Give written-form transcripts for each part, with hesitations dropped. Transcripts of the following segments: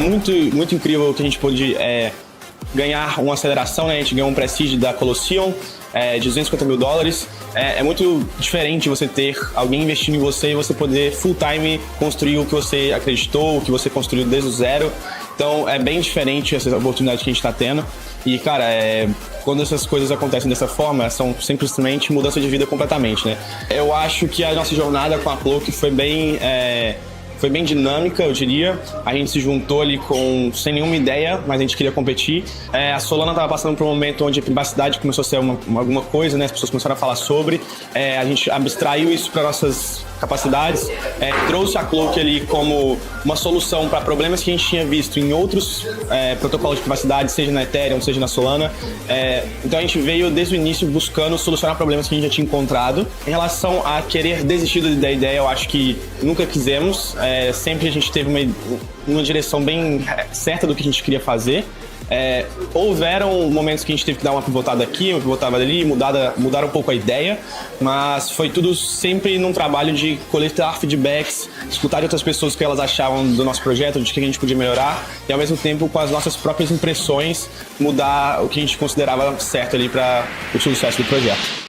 muito, muito incrível que a gente pôde ganhar uma aceleração, né? A gente ganhou um prestígio da Colosseum de $250 mil. É muito diferente você ter alguém investindo em você e você poder full time construir o que você acreditou, o que você construiu desde o zero. Então é bem diferente essa oportunidade que a gente está tendo. E, cara, quando essas coisas acontecem dessa forma, são simplesmente mudança de vida completamente, né? Eu acho que a nossa jornada com a Cloak foi bem dinâmica, eu diria. A gente se juntou ali sem nenhuma ideia, mas a gente queria competir. A Solana estava passando por um momento onde a privacidade começou a ser alguma coisa, né? As pessoas começaram a falar sobre. A gente abstraiu isso para nossas capacidades, trouxe a Cloak ali como uma solução para problemas que a gente tinha visto em outros protocolos de privacidade, seja na Ethereum, seja na Solana. Então a gente veio desde o início buscando solucionar problemas que a gente já tinha encontrado. Em relação a querer desistir da ideia, eu acho que nunca quisemos. Sempre a gente teve uma direção bem certa do que a gente queria fazer. Houveram momentos que a gente teve que dar uma pivotada aqui, uma pivotada ali, mudar um pouco a ideia, mas foi tudo sempre num trabalho de coletar feedbacks, escutar de outras pessoas o que elas achavam do nosso projeto, de que a gente podia melhorar, e ao mesmo tempo, com as nossas próprias impressões, mudar o que a gente considerava certo ali para o sucesso do projeto.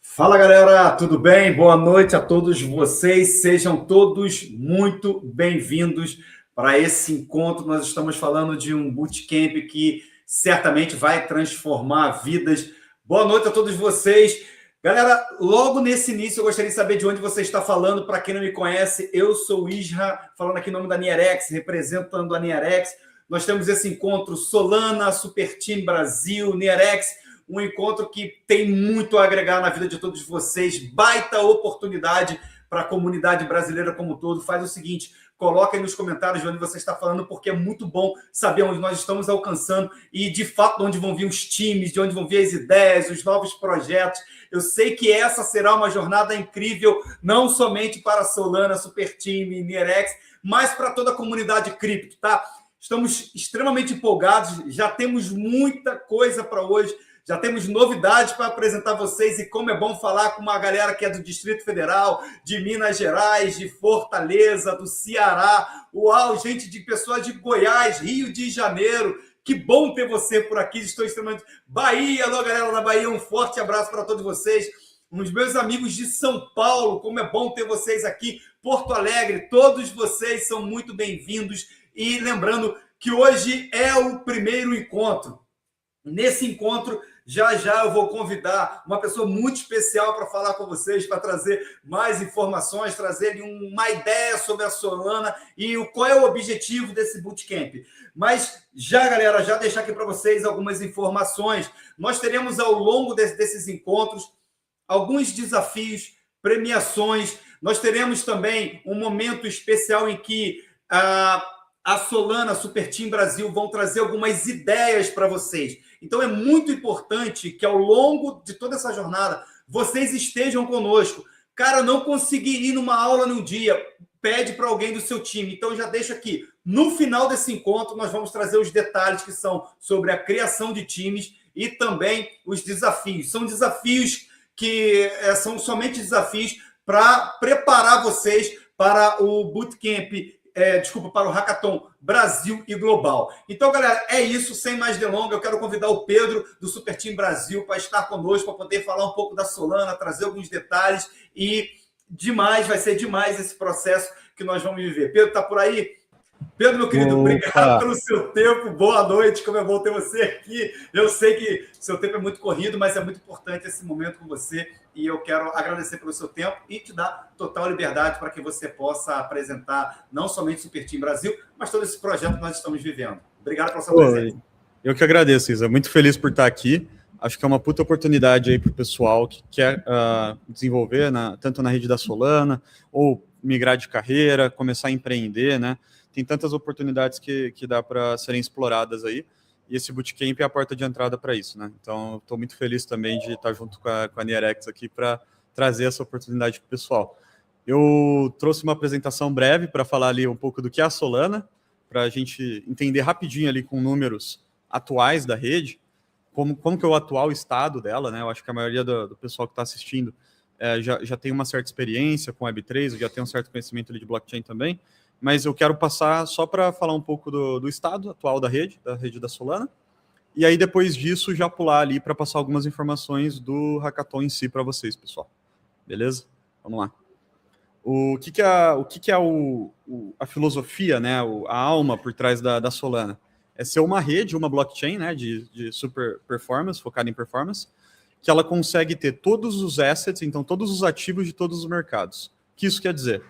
Fala, galera, tudo bem? Boa noite a todos vocês, sejam todos muito bem-vindos para esse encontro. Nós estamos falando de um bootcamp que certamente vai transformar vidas. Boa noite a todos vocês. Galera, logo nesse início eu gostaria de saber de onde você está falando. Para quem não me conhece, eu sou o Isra, falando aqui em nome da Nierex, representando a Nierex. Nós temos esse encontro Solana, Super Team Brasil, Nierex, um encontro que tem muito a agregar na vida de todos vocês, baita oportunidade para a comunidade brasileira como um todo. Faz o seguinte, coloca aí nos comentários de onde você está falando, porque é muito bom saber onde nós estamos alcançando e, de fato, de onde vão vir os times, de onde vão vir as ideias, os novos projetos. Eu sei que essa será uma jornada incrível, não somente para a Solana, Super Team e Nierex, mas para toda a comunidade cripto, tá? Estamos extremamente empolgados, já temos muita coisa para hoje. Já temos novidades para apresentar a vocês e como é bom falar com uma galera que é do Distrito Federal, de Minas Gerais, de Fortaleza, do Ceará. Uau, gente de pessoas de Goiás, Rio de Janeiro. Que bom ter você por aqui. Estou extremamente... Bahia, alô, galera da Bahia, um forte abraço para todos vocês. Os meus amigos de São Paulo, como é bom ter vocês aqui. Porto Alegre, todos vocês são muito bem-vindos. E lembrando que hoje é o primeiro encontro. Nesse encontro, já eu vou convidar uma pessoa muito especial para falar com vocês, para trazer mais informações, trazer uma ideia sobre a Solana e qual é o objetivo desse bootcamp. Mas galera, já deixar aqui para vocês algumas informações. Nós teremos ao longo desses encontros alguns desafios, premiações. Nós teremos também um momento especial em que a Solana, a Super Team Brasil vão trazer algumas ideias para vocês. Então, é muito importante que, ao longo de toda essa jornada, vocês estejam conosco. Cara, não consegui ir numa aula num dia, pede para alguém do seu time. Então, já deixo aqui. No final desse encontro, nós vamos trazer os detalhes que são sobre a criação de times e também os desafios. São desafios que são somente desafios para preparar vocês para o bootcamp, para o Hackathon Brasil e Global. Então, galera, é isso. Sem mais delongas, eu quero convidar o Pedro do Super Team Brasil para estar conosco, para poder falar um pouco da Solana, trazer alguns detalhes e vai ser demais esse processo que nós vamos viver. Pedro, está por aí? Pedro, meu querido, obrigado pelo seu tempo. Boa noite, como é bom ter você aqui. Eu sei que seu tempo é muito corrido, mas é muito importante esse momento com você e eu quero agradecer pelo seu tempo e te dar total liberdade para que você possa apresentar não somente o Super Team Brasil, mas todo esse projeto que nós estamos vivendo. Obrigado pela sua presença. Eu que agradeço, Isa. Muito feliz por estar aqui. Acho que é uma puta oportunidade aí para o pessoal que quer desenvolver tanto na rede da Solana ou migrar de carreira, começar a empreender, né? Tem tantas oportunidades que dá para serem exploradas aí, e esse bootcamp é a porta de entrada para isso, né? Então, estou muito feliz também de estar junto com a Nierex aqui para trazer essa oportunidade para o pessoal. Eu trouxe uma apresentação breve para falar ali um pouco do que é a Solana, para a gente entender rapidinho ali com números atuais da rede, como que é o atual estado dela, né? Eu acho que a maioria do pessoal que está assistindo já tem uma certa experiência com Web3, já tem um certo conhecimento ali de blockchain também. mas eu quero passar só para falar um pouco do estado atual da rede da Solana, e aí depois disso já pular ali para passar algumas informações do hackathon em si para vocês, pessoal. Beleza? Vamos lá. O que é a filosofia, né, a alma por trás da Solana? É ser uma rede, uma blockchain, né, de super performance, focada em performance, que ela consegue ter todos os assets, então todos os ativos de todos os mercados. O que isso quer dizer?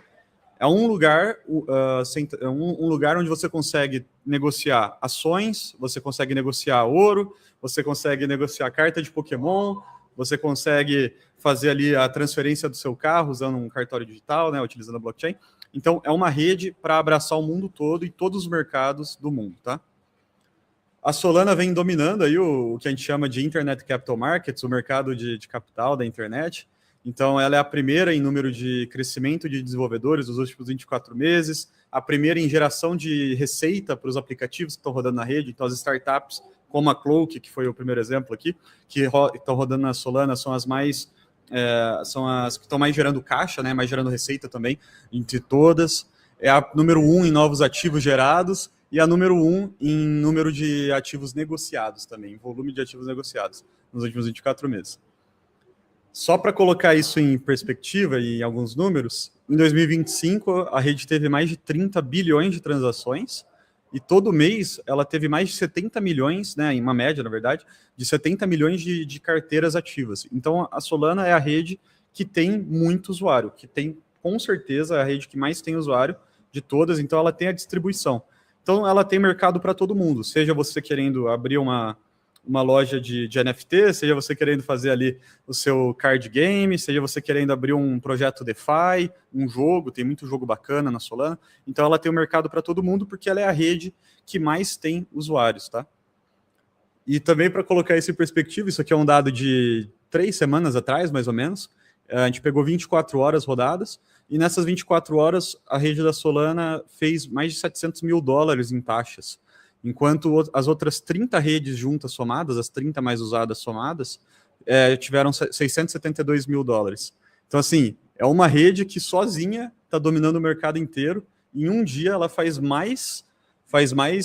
É um lugar, um lugar onde você consegue negociar ações, você consegue negociar ouro, você consegue negociar carta de Pokémon, você consegue fazer ali a transferência do seu carro usando um cartório digital, né, utilizando a blockchain. Então, é uma rede para abraçar o mundo todo e todos os mercados do mundo, tá? A Solana vem dominando aí o que a gente chama de Internet Capital Markets, o mercado de capital da internet. Então, ela é a primeira em número de crescimento de desenvolvedores dos últimos 24 meses, a primeira em geração de receita para os aplicativos que estão rodando na rede. Então, as startups, como a Cloak, que foi o primeiro exemplo aqui, que estão rodando na Solana, são as que estão mais gerando caixa, né, mais gerando receita também, entre todas. É a número 1 em novos ativos gerados e a número 1 em número de ativos negociados também, volume de ativos negociados nos últimos 24 meses. Só para colocar isso em perspectiva e em alguns números, em 2025 a rede teve mais de 30 bilhões de transações e todo mês ela teve mais de 70 milhões, né, em uma média, na verdade, de 70 milhões de carteiras ativas. Então a Solana é a rede que tem muito usuário, que tem, com certeza, a rede que mais tem usuário de todas, então ela tem a distribuição. Então ela tem mercado para todo mundo, seja você querendo abrir uma loja de NFT, seja você querendo fazer ali o seu card game, seja você querendo abrir um projeto DeFi, um jogo, tem muito jogo bacana na Solana, então ela tem o mercado para todo mundo porque ela é a rede que mais tem usuários, tá? E também para colocar isso em perspectiva, isso aqui é um dado de 3 semanas atrás, mais ou menos, a gente pegou 24 horas rodadas, e nessas 24 horas a rede da Solana fez mais de 700 mil dólares em taxas, enquanto as outras 30 redes juntas somadas, as 30 mais usadas somadas, tiveram 672 mil dólares. Então, assim, é uma rede que sozinha está dominando o mercado inteiro, e em um dia ela faz mais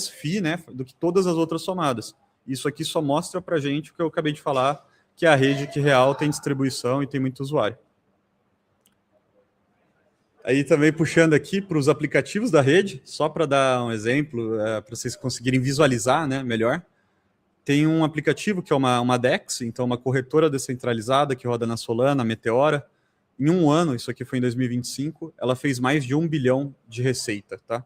FII, né, do que todas as outras somadas. Isso aqui só mostra para a gente o que eu acabei de falar, que é a rede que real tem distribuição e tem muito usuário. Aí também puxando aqui para os aplicativos da rede, só para dar um exemplo, para vocês conseguirem visualizar, né, melhor. Tem um aplicativo que é uma DEX, então uma corretora descentralizada que roda na Solana, a Meteora. Em um ano, isso aqui foi em 2025, ela fez mais de 1 bilhão de receita, tá?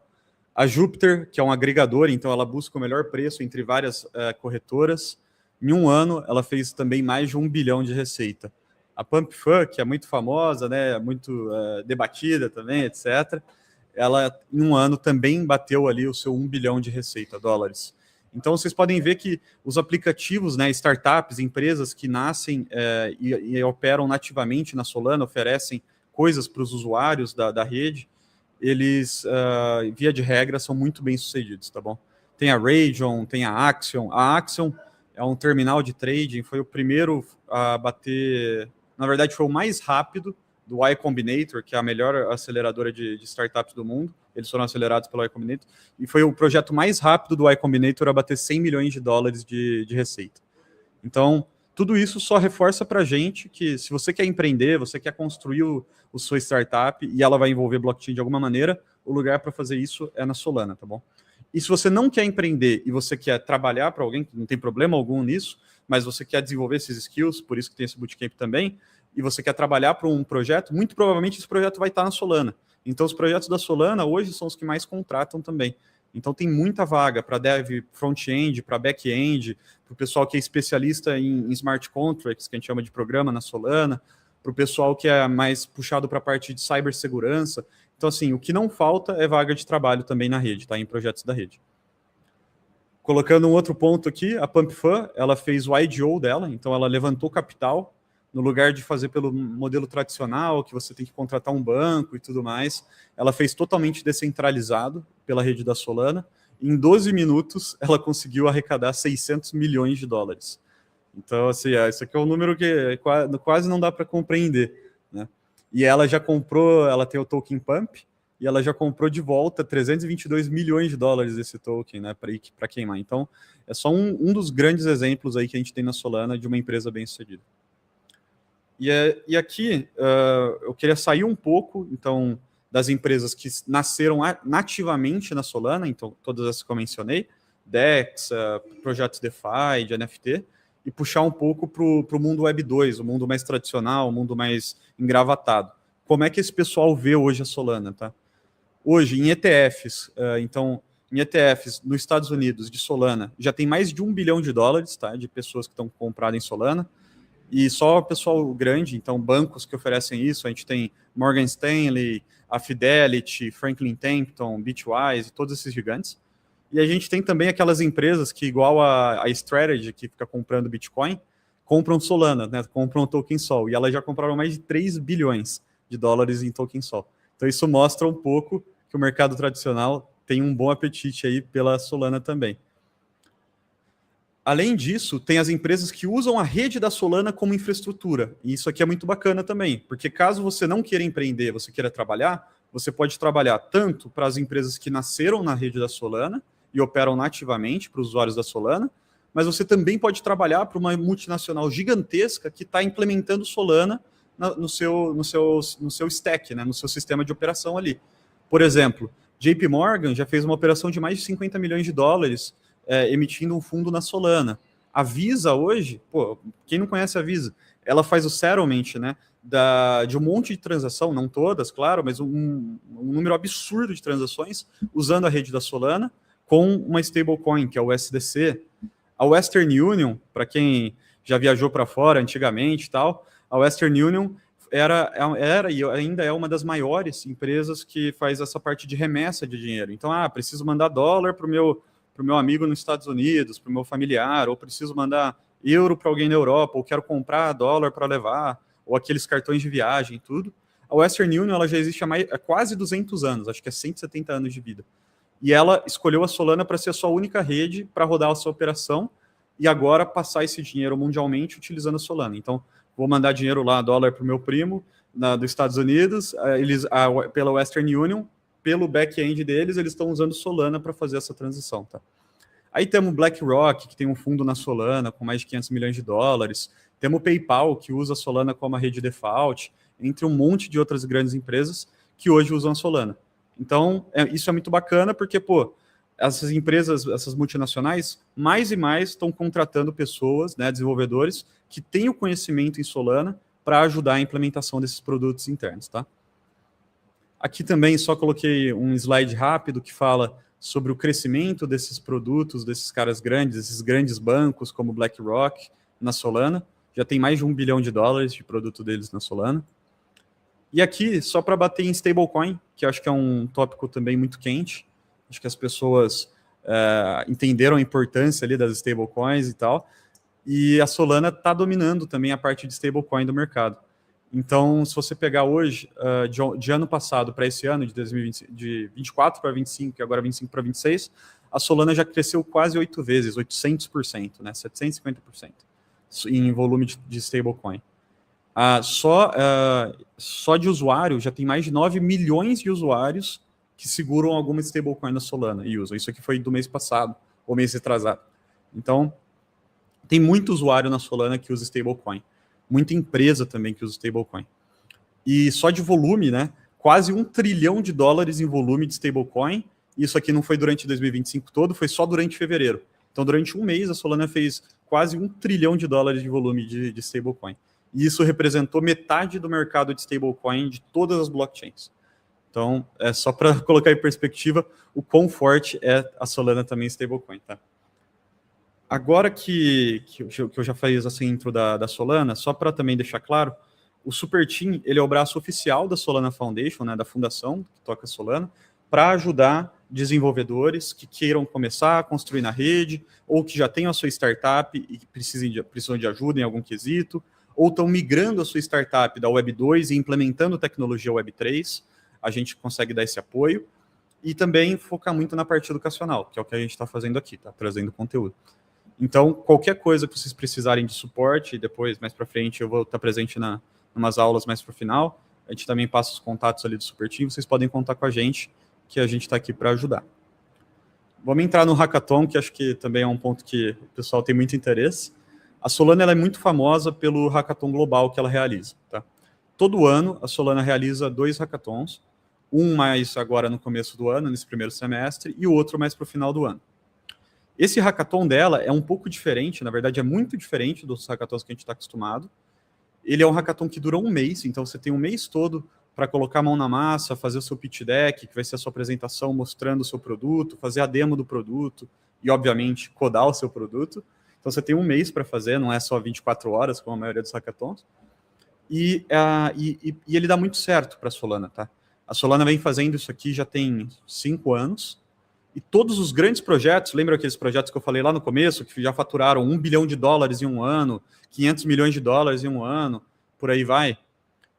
A Jupiter, que é um agregador, então ela busca o melhor preço entre várias corretoras. Em um ano, ela fez também mais de 1 bilhão de receita. A PumpFun, que é muito famosa, né, muito debatida também, etc., ela, em um ano, também bateu ali o seu 1 bilhão de receita, dólares. Então, vocês podem ver que os aplicativos, né, startups, empresas que nascem e operam nativamente na Solana, oferecem coisas para os usuários da rede, eles, via de regra, são muito bem sucedidos, tá bom? Tem a Rajon, tem a Axion. A Axion é um terminal de trading, foi o primeiro a bater... Na verdade, foi o mais rápido do Y Combinator, que é a melhor aceleradora de startups do mundo. Eles foram acelerados pelo Y Combinator. E foi o projeto mais rápido do Y Combinator a bater 100 milhões de dólares de receita. Então, tudo isso só reforça para a gente que se você quer empreender, você quer construir o sua startup e ela vai envolver blockchain de alguma maneira, o lugar para fazer isso é na Solana, tá bom? E se você não quer empreender e você quer trabalhar para alguém, que não tem problema algum nisso, mas você quer desenvolver esses skills, por isso que tem esse bootcamp também, e você quer trabalhar para um projeto, muito provavelmente esse projeto vai estar na Solana. Então, os projetos da Solana hoje são os que mais contratam também. Então, tem muita vaga para dev front-end, para back-end, para o pessoal que é especialista em smart contracts, que a gente chama de programa na Solana, para o pessoal que é mais puxado para a parte de cibersegurança. Então, assim, o que não falta é vaga de trabalho também na rede, tá? Em projetos da rede. Colocando um outro ponto aqui, a PumpFun, ela fez o IDO dela, então ela levantou capital, no lugar de fazer pelo modelo tradicional, que você tem que contratar um banco e tudo mais, ela fez totalmente descentralizado pela rede da Solana. Em 12 minutos, ela conseguiu arrecadar 600 milhões de dólares. Então, assim, isso aqui é um número que quase não dá para compreender, né? E ela já comprou, ela tem o token Pump, e ela já comprou de volta 322 milhões de dólares desse token, né, para queimar. Então, é só um dos grandes exemplos aí que a gente tem na Solana de uma empresa bem-sucedida. E aqui eu queria sair um pouco, então, das empresas que nasceram nativamente na Solana, então todas as que eu mencionei, DEX, projetos DeFi, de NFT, e puxar um pouco para o mundo Web 2, o mundo mais tradicional, o mundo mais engravatado. Como é que esse pessoal vê hoje a Solana, tá? Hoje, em ETFs, então, em ETFs nos Estados Unidos, de Solana, já tem mais de $1 bilhão, tá, de pessoas que estão compradas em Solana, e só o pessoal grande, então, bancos que oferecem isso, a gente tem Morgan Stanley, a Fidelity, Franklin Templeton, Bitwise, todos esses gigantes. E a gente tem também aquelas empresas que, igual a Strategy, que fica comprando Bitcoin, compram Solana, né? Compram token Sol. E elas já compraram mais de $3 bilhões em token Sol. Então isso mostra um pouco que o mercado tradicional tem um bom apetite aí pela Solana também. Além disso, tem as empresas que usam a rede da Solana como infraestrutura. E isso aqui é muito bacana também, porque caso você não queira empreender, você queira trabalhar, você pode trabalhar tanto para as empresas que nasceram na rede da Solana e operam nativamente para os usuários da Solana, mas você também pode trabalhar para uma multinacional gigantesca que está implementando Solana no seu stack, né, no seu sistema de operação ali. Por exemplo, JP Morgan já fez uma operação de mais de $50 milhões emitindo um fundo na Solana. A Visa hoje, quem não conhece a Visa, ela faz o settlement, né, de um monte de transação, não todas, claro, mas um número absurdo de transações usando a rede da Solana com uma stablecoin, que é o USDC. A Western Union, para quem já viajou para fora antigamente e tal, a Western Union era e ainda é uma das maiores empresas que faz essa parte de remessa de dinheiro. Então, preciso mandar dólar para o meu amigo nos Estados Unidos, para o meu familiar, ou preciso mandar euro para alguém na Europa, ou quero comprar dólar para levar, ou aqueles cartões de viagem, tudo. A Western Union ela já existe há quase 200 anos, acho que é 170 anos de vida. E ela escolheu a Solana para ser a sua única rede para rodar a sua operação e agora passar esse dinheiro mundialmente utilizando a Solana. Então, vou mandar dinheiro lá, dólar para o meu primo dos Estados Unidos, pela Western Union, pelo back-end deles, eles estão usando Solana para fazer essa transição, tá? Aí temos o BlackRock, que tem um fundo na Solana com mais de $500 milhões. Temos o PayPal, que usa a Solana como a rede default, entre um monte de outras grandes empresas que hoje usam a Solana. Então, isso é muito bacana, porque, essas empresas, essas multinacionais, mais e mais estão contratando pessoas, né, desenvolvedores, que têm o conhecimento em Solana para ajudar a implementação desses produtos internos, tá? Aqui também só coloquei um slide rápido que fala sobre o crescimento desses produtos, desses caras grandes, esses grandes bancos como BlackRock na Solana. Já tem mais de $1 bilhão de produto deles na Solana. E aqui, só para bater em stablecoin, que eu acho que é um tópico também muito quente. Acho que as pessoas entenderam a importância ali das stablecoins e tal. E a Solana está dominando também a parte de stablecoin do mercado. Então, se você pegar hoje, de ano passado para esse ano, de 2020, de 24 para 25, e agora 25 para 26, a Solana já cresceu quase 8 vezes, 800%, né, 750% em volume de stablecoin. Só de usuário, já tem mais de 9 milhões de usuários que seguram alguma stablecoin na Solana e usam. Isso aqui foi do mês passado, ou mês retrasado. Então, tem muito usuário na Solana que usa stablecoin. Muita empresa também que usa stablecoin. E só de volume, né? Quase $1 trilhão em volume de stablecoin. Isso aqui não foi durante 2025 todo, foi só durante fevereiro. Então, durante um mês, a Solana fez quase $1 trilhão de volume de stablecoin. E isso representou metade do mercado de stablecoin de todas as blockchains. Então, é só para colocar em perspectiva o quão forte é a Solana também stablecoin, tá? Agora que eu já fiz essa intro da Solana, só para também deixar claro, o Super Team ele é o braço oficial da Solana Foundation, né, da fundação que toca Solana, para ajudar desenvolvedores que queiram começar a construir na rede, ou que já tenham a sua startup e que precisam de ajuda em algum quesito, ou estão migrando a sua startup da Web 2 e implementando tecnologia Web 3, a gente consegue dar esse apoio, e também focar muito na parte educacional, que é o que a gente está fazendo aqui, tá trazendo conteúdo. Então, qualquer coisa que vocês precisarem de suporte, depois, mais para frente, eu vou estar presente em umas aulas mais para o final, a gente também passa os contatos ali do Super Team, vocês podem contar com a gente, que a gente está aqui para ajudar. Vamos entrar no Hackathon, que acho que também é um ponto que o pessoal tem muito interesse. A Solana ela é muito famosa pelo Hackathon global que ela realiza. Tá? Todo ano, a Solana realiza 2 hackathons, um mais agora no começo do ano, nesse primeiro semestre, e o outro mais para o final do ano. Esse hackathon dela é um pouco diferente, na verdade é muito diferente dos hackathons que a gente está acostumado. Ele é um hackathon que dura um mês, então você tem um mês todo para colocar a mão na massa, fazer o seu pitch deck, que vai ser a sua apresentação mostrando o seu produto, fazer a demo do produto e, obviamente, codar o seu produto. Então, você tem um mês para fazer, não é só 24 horas, como a maioria dos hackathons. E ele dá muito certo para a Solana, tá? A Solana vem fazendo isso aqui já tem 5 anos, e todos os grandes projetos, lembra aqueles projetos que eu falei lá no começo, que já faturaram $1 bilhão em um ano, 500 milhões de dólares em um ano, por aí vai?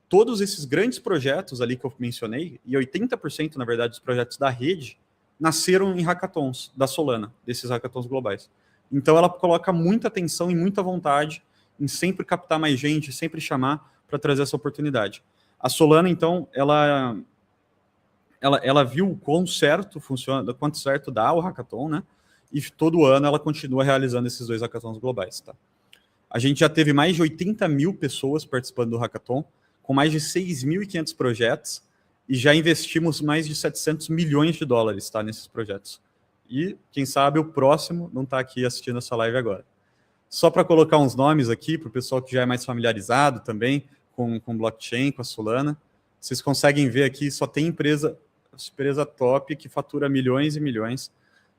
Todos esses grandes projetos ali que eu mencionei, e 80%, na verdade, dos projetos da rede, nasceram em hackathons da Solana, desses hackathons globais. Então, ela coloca muita atenção e muita vontade em sempre captar mais gente, sempre chamar para trazer essa oportunidade. A Solana, então, ela viu o quão certo funciona, quanto certo dá o hackathon, né? E todo ano ela continua realizando esses 2 hackathons globais, tá? A gente já teve mais de 80 mil pessoas participando do hackathon, com mais de 6.500 projetos, e já investimos mais de 700 milhões de dólares, tá, nesses projetos. E, quem sabe, o próximo não está aqui assistindo essa live agora. Só para colocar uns nomes aqui, para o pessoal que já é mais familiarizado também com blockchain, com a Solana, vocês conseguem ver aqui, só tem empresa top que fatura milhões e milhões,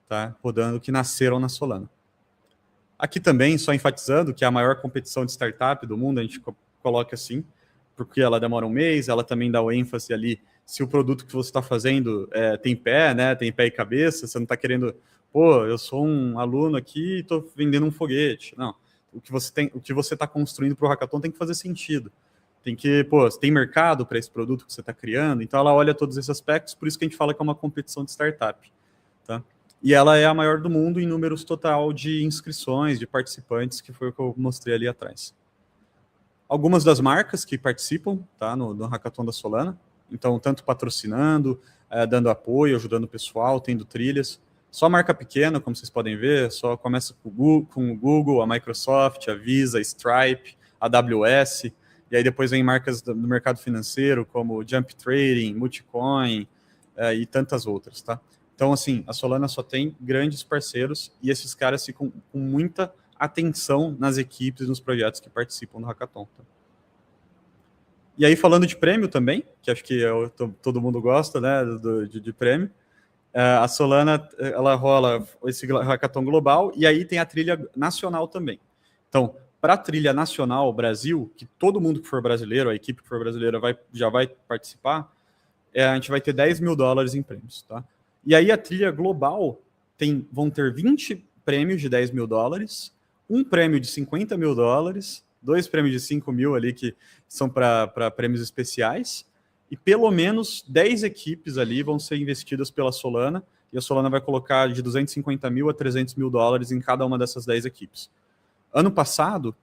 tá, rodando, que nasceram na Solana. Aqui também, só enfatizando que é a maior competição de startup do mundo, a gente coloca assim, porque ela demora um mês, ela também dá o ênfase ali, se o produto que você está fazendo tem pé, né, tem pé e cabeça, você não está querendo, pô, eu sou um aluno aqui e estou vendendo um foguete. Não, o que você está construindo para o hackathon tem que fazer sentido. Tem que, pô, tem mercado para esse produto que você está criando, então ela olha todos esses aspectos, por isso que a gente fala que é uma competição de startup, tá? E ela é a maior do mundo em números total de inscrições, de participantes, que foi o que eu mostrei ali atrás. Algumas das marcas que participam, tá, no Hackathon da Solana, então tanto patrocinando, dando apoio, ajudando o pessoal, tendo trilhas. Só marca pequena, como vocês podem ver, só começa com o Google, a Microsoft, a Visa, a Stripe, a AWS, e aí depois vem marcas do mercado financeiro, como Jump Trading, Multicoin e tantas outras, tá? Então, assim, a Solana só tem grandes parceiros e esses caras ficam com muita atenção nas equipes e nos projetos que participam do Hackathon. Tá? E aí, falando de prêmio também, que acho que todo mundo gosta, né, de prêmio, a Solana, ela rola esse Hackathon global e aí tem a trilha nacional também. Então, para a trilha nacional Brasil, que todo mundo que for brasileiro, a equipe que for brasileira já vai participar, a gente vai ter $10 mil em prêmios, tá? E aí a trilha global vão ter 20 prêmios de $10 mil, um prêmio de $50 mil, 2 prêmios de 5 mil ali que são para prêmios especiais, e pelo menos 10 equipes ali vão ser investidas pela Solana, e a Solana vai colocar de 250 mil a $300 mil em cada uma dessas 10 equipes. Ano passado,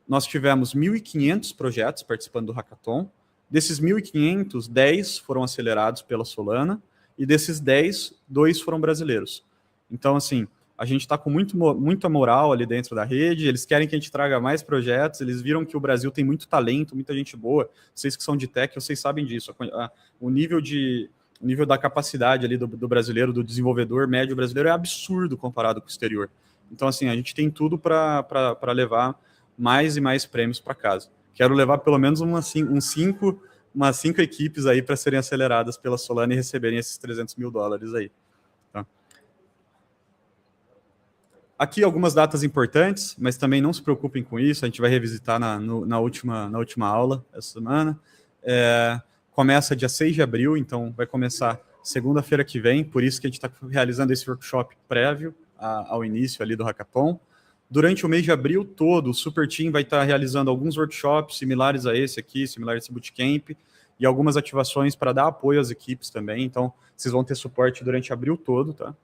nós tivemos 1.500 projetos participando do Hackathon. Desses 1.500, 10 foram acelerados pela Solana, e desses 10, 2 foram brasileiros. Então, assim, a gente está com muita moral ali dentro da rede, eles querem que a gente traga mais projetos, eles viram que o Brasil tem muito talento, muita gente boa, vocês que são de tech, vocês sabem disso, o nível da capacidade ali do brasileiro, do desenvolvedor médio brasileiro é absurdo comparado com o exterior. Então, assim, a gente tem tudo para levar mais e mais prêmios para casa. Quero levar pelo menos umas 5 equipes aí para serem aceleradas pela Solana e receberem esses $300 mil aí. Tá? Aqui algumas datas importantes, mas também não se preocupem com isso, a gente vai revisitar na última aula essa semana. Começa dia 6 de abril, então vai começar segunda-feira que vem, por isso que a gente está realizando esse workshop prévio ao início ali do Hackathon. Durante o mês de abril todo, o Super Team vai estar realizando alguns workshops similares a esse aqui, similares a esse bootcamp, e algumas ativações para dar apoio às equipes também, então vocês vão ter suporte durante abril todo, tá?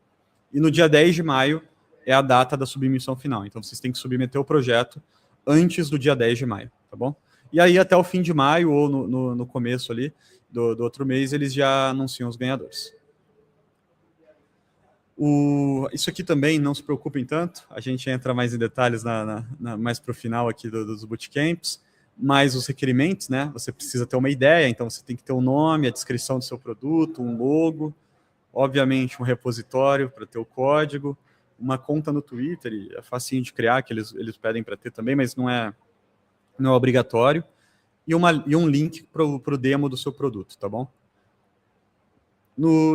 E no dia 10 de maio é a data da submissão final, então vocês têm que submeter o projeto antes do dia 10 de maio, tá bom? E aí, até o fim de maio, ou no começo ali do outro mês, eles já anunciam os ganhadores. Isso aqui também, não se preocupem tanto, a gente entra mais em detalhes mais para o final aqui dos bootcamps, mas os requerimentos, né? Você precisa ter uma ideia, então você tem que ter um nome, a descrição do seu produto, um logo, obviamente um repositório para ter o código, uma conta no Twitter, é facinho de criar, que eles pedem para ter também, mas não é obrigatório, e um link para o demo do seu produto, tá bom?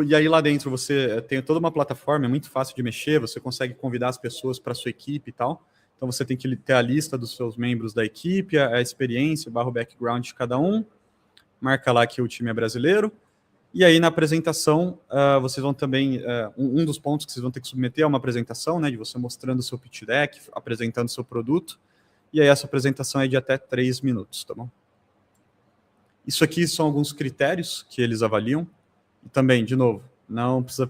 E aí lá dentro você tem toda uma plataforma, é muito fácil de mexer, você consegue convidar as pessoas para a sua equipe e tal. Então você tem que ter a lista dos seus membros da equipe, a experiência, o background de cada um, marca lá que o time é brasileiro, e aí na apresentação vocês vão também, um dos pontos que vocês vão ter que submeter é uma apresentação, né, de você mostrando o seu pitch deck, apresentando o seu produto, e aí essa apresentação é de até 3 minutos, tá bom? Isso aqui são alguns critérios que eles avaliam. E também, de novo, não precisa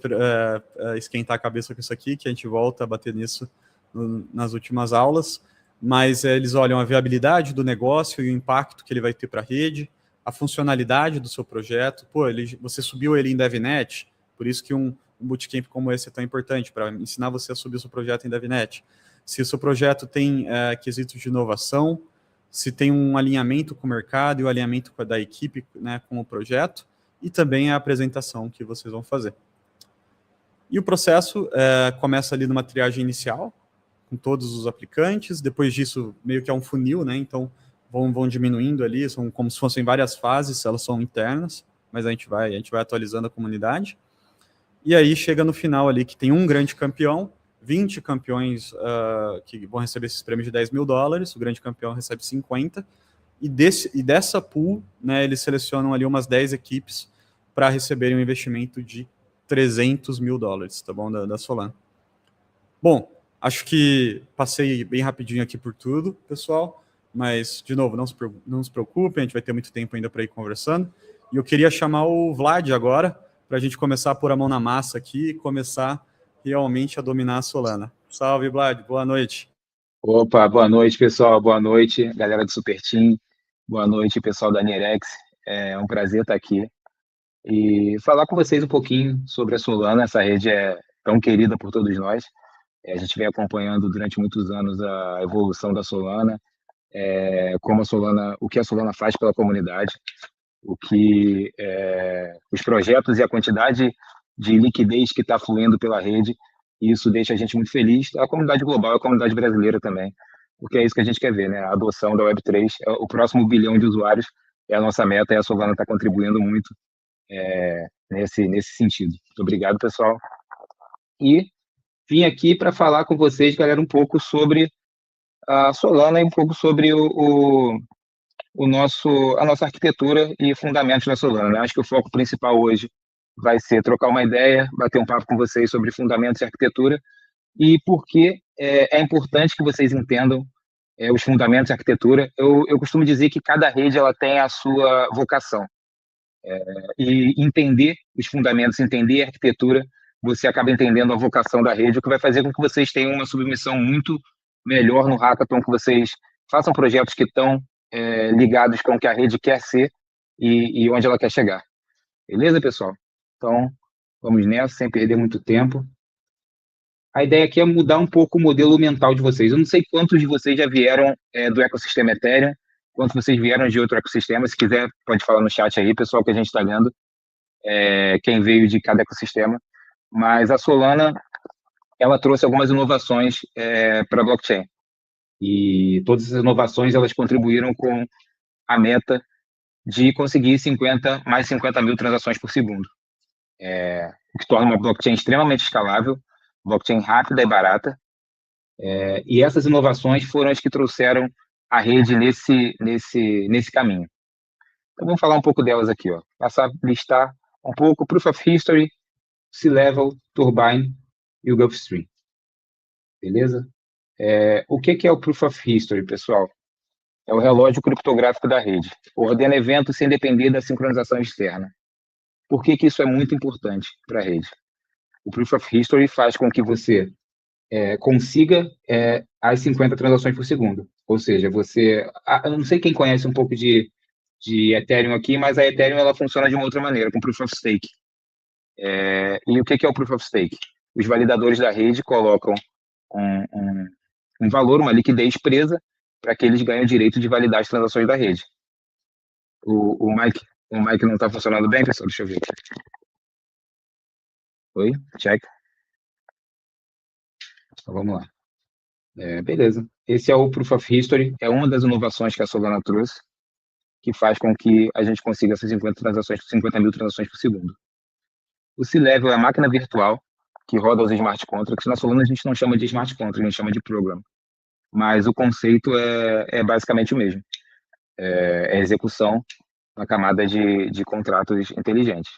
esquentar a cabeça com isso aqui, que a gente volta a bater nisso nas últimas aulas, mas eles olham a viabilidade do negócio e o impacto que ele vai ter para a rede, a funcionalidade do seu projeto. Pô, você subiu ele em DevNet, por isso que um bootcamp como esse é tão importante, para ensinar você a subir o seu projeto em DevNet. Se o seu projeto tem quesitos de inovação, se tem um alinhamento com o mercado e o alinhamento da equipe, né, com o projeto, e também a apresentação que vocês vão fazer. E o processo começa ali numa triagem inicial, com todos os aplicantes, depois disso meio que é um funil, né? Então vão diminuindo ali, são como se fossem várias fases, elas são internas, mas a gente vai atualizando a comunidade. E aí chega no final ali que tem um grande campeão, 20 campeões que vão receber esses prêmios de $10 mil, o grande campeão recebe 50, e dessa pool, né, eles selecionam ali umas 10 equipes para receberem um investimento de $300 mil, tá bom, da Solana. Bom, acho que passei bem rapidinho aqui por tudo, pessoal, mas, de novo, não se preocupem, a gente vai ter muito tempo ainda para ir conversando, e eu queria chamar o Vlad agora, para a gente começar a pôr a mão na massa aqui e começar realmente a dominar a Solana. Salve, Vlad, boa noite. Opa, boa noite, pessoal, boa noite, galera do Super Team. Boa noite, pessoal da Nerex. É um prazer estar aqui e falar com vocês um pouquinho sobre a Solana. Essa rede é tão querida por todos nós. A gente vem acompanhando durante muitos anos a evolução da Solana, o que a Solana faz pela comunidade, os projetos e a quantidade de liquidez que está fluindo pela rede. E isso deixa a gente muito feliz, a comunidade global e a comunidade brasileira também, porque é isso que a gente quer ver, né? A adoção da Web3, o próximo bilhão de usuários é a nossa meta, e a Solana está contribuindo muito nesse sentido. Muito obrigado, pessoal. E vim aqui para falar com vocês, galera, um pouco sobre a Solana e um pouco sobre a nossa arquitetura e fundamentos da Solana, né? Acho que o foco principal hoje vai ser trocar uma ideia, bater um papo com vocês sobre fundamentos e arquitetura, e por que é importante que vocês entendam os fundamentos de arquitetura. Eu costumo dizer que cada rede ela tem a sua vocação. E entender os fundamentos, entender a arquitetura, você acaba entendendo a vocação da rede, o que vai fazer com que vocês tenham uma submissão muito melhor no hackathon, que vocês façam projetos que estão ligados com o que a rede quer ser e onde ela quer chegar. Beleza, pessoal? Então, vamos nessa, sem perder muito tempo. A ideia aqui é mudar um pouco o modelo mental de vocês. Eu não sei quantos de vocês já vieram do ecossistema Ethereum, quantos vocês vieram de outro ecossistema. Se quiser, pode falar no chat aí, pessoal, que a gente está lendo, quem veio de cada ecossistema. Mas a Solana, ela trouxe algumas inovações para a blockchain. E todas essas inovações, elas contribuíram com a meta de conseguir mais 50 mil transações por segundo. O que torna uma blockchain extremamente escalável, blockchain rápida e barata, e essas inovações foram as que trouxeram a rede nesse caminho. Então, vamos falar um pouco delas aqui, ó. Passar a listar um pouco: Proof of History, C-Level, Turbine e o Gulfstream. Beleza? O que é o Proof of History, pessoal? É o relógio criptográfico da rede. Ordena eventos sem depender da sincronização externa. Por que isso é muito importante para a rede? O Proof of History faz com que você consiga as 50 transações por segundo. Ou seja, eu não sei quem conhece um pouco de Ethereum aqui, mas a Ethereum ela funciona de uma outra maneira, com Proof of Stake. E o que é o Proof of Stake? Os validadores da rede colocam um valor, uma liquidez presa, para que eles ganhem o direito de validar as transações da rede. O Mike não está funcionando bem, pessoal? Deixa eu ver aqui. Oi? Check. Então, vamos lá. Beleza. Esse é o Proof of History, é uma das inovações que a Solana trouxe, que faz com que a gente consiga essas 50 mil transações por segundo. O C-Level é a máquina virtual que roda os smart contracts. Na Solana a gente não chama de smart contract, a gente chama de program. Mas o conceito é basicamente o mesmo. É a execução na camada de contratos inteligentes.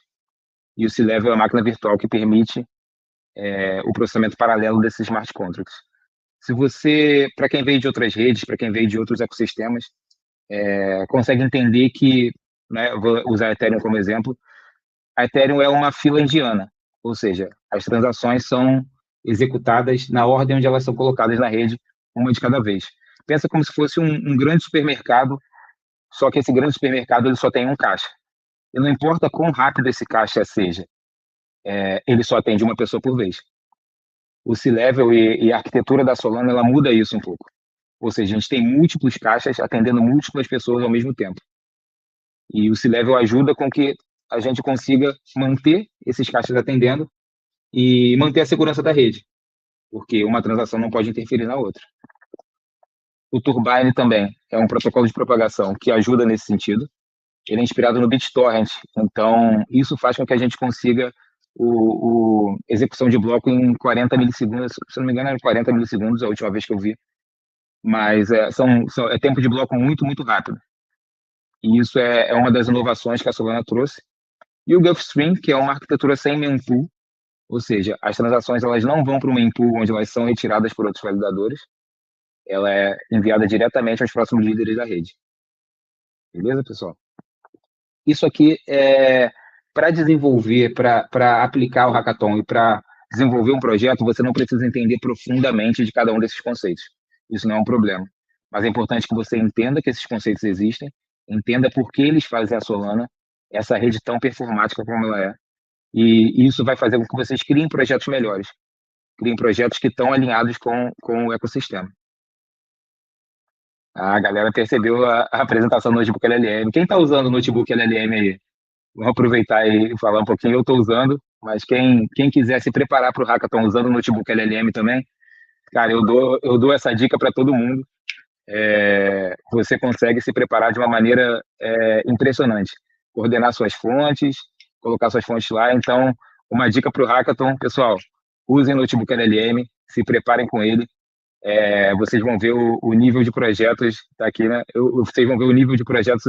E o C-Level é a máquina virtual que permite o processamento paralelo desses smart contracts. Se você, para quem veio de outras redes, para quem veio de outros ecossistemas, consegue entender que, né, vou usar a Ethereum como exemplo, a Ethereum é uma fila indiana, ou seja, as transações são executadas na ordem onde elas são colocadas na rede, uma de cada vez. Pensa como se fosse um grande supermercado, só que esse grande supermercado ele só tem um caixa. E não importa quão rápido esse caixa seja, ele só atende uma pessoa por vez. O C-Level e a arquitetura da Solana ela muda isso um pouco. Ou seja, a gente tem múltiplos caixas atendendo múltiplas pessoas ao mesmo tempo. E o C-Level ajuda com que a gente consiga manter esses caixas atendendo e manter a segurança da rede, porque uma transação não pode interferir na outra. O Turbine também é um protocolo de propagação que ajuda nesse sentido. Ele é inspirado no BitTorrent, então isso faz com que a gente consiga execução de bloco em 40 milissegundos, se não me engano era 40 milissegundos a última vez que eu vi, mas é tempo de bloco muito, muito rápido. E isso é uma das inovações que a Solana trouxe. E o Gulfstream, que é uma arquitetura sem mempool, ou seja, as transações elas não vão para um mempool onde elas são retiradas por outros validadores, ela é enviada diretamente aos próximos líderes da rede. Beleza, pessoal? Isso aqui para desenvolver, para aplicar o hackathon e para desenvolver um projeto, você não precisa entender profundamente de cada um desses conceitos. Isso não é um problema. Mas é importante que você entenda que esses conceitos existem, entenda por que eles fazem a Solana, essa rede tão performática como ela é, e isso vai fazer com que vocês criem projetos melhores, criem projetos que estão alinhados com o ecossistema. A galera percebeu a apresentação do notebook LLM. Quem está usando o notebook LLM aí? Vamos aproveitar e falar um pouquinho. Eu estou usando, mas quem quiser se preparar para o hackathon usando o notebook LLM também, cara, eu dou essa dica para todo mundo. Você consegue se preparar de uma maneira impressionante. Coordenar suas fontes, colocar suas fontes lá. Então, uma dica para o hackathon, pessoal, usem o notebook LLM, se preparem com ele. Vocês vão ver o nível de projetos, tá aqui, né? Vocês vão ver o nível de projetos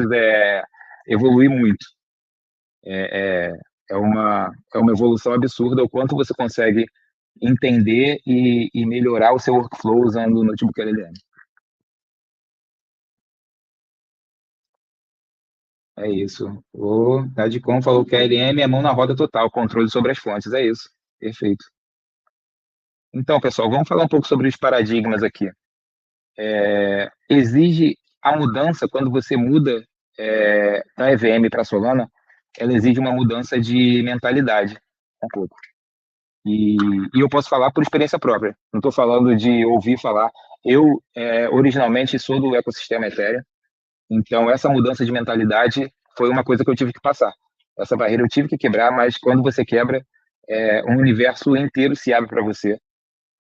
evoluir muito. É uma evolução absurda o quanto você consegue entender e melhorar o seu workflow usando o notebook LLM. É isso. O Tadicom falou que a LM é mão na roda total, controle sobre as fontes. É isso. Perfeito. Então, pessoal, vamos falar um pouco sobre os paradigmas aqui. Exige a mudança, quando você muda da EVM para Solana, ela exige uma mudança de mentalidade, um pouco. E eu posso falar por experiência própria. Não estou falando de ouvir falar. Eu, originalmente, sou do ecossistema Ethereum. Então, essa mudança de mentalidade foi uma coisa que eu tive que passar. Essa barreira eu tive que quebrar, mas quando você quebra, um universo inteiro se abre para você.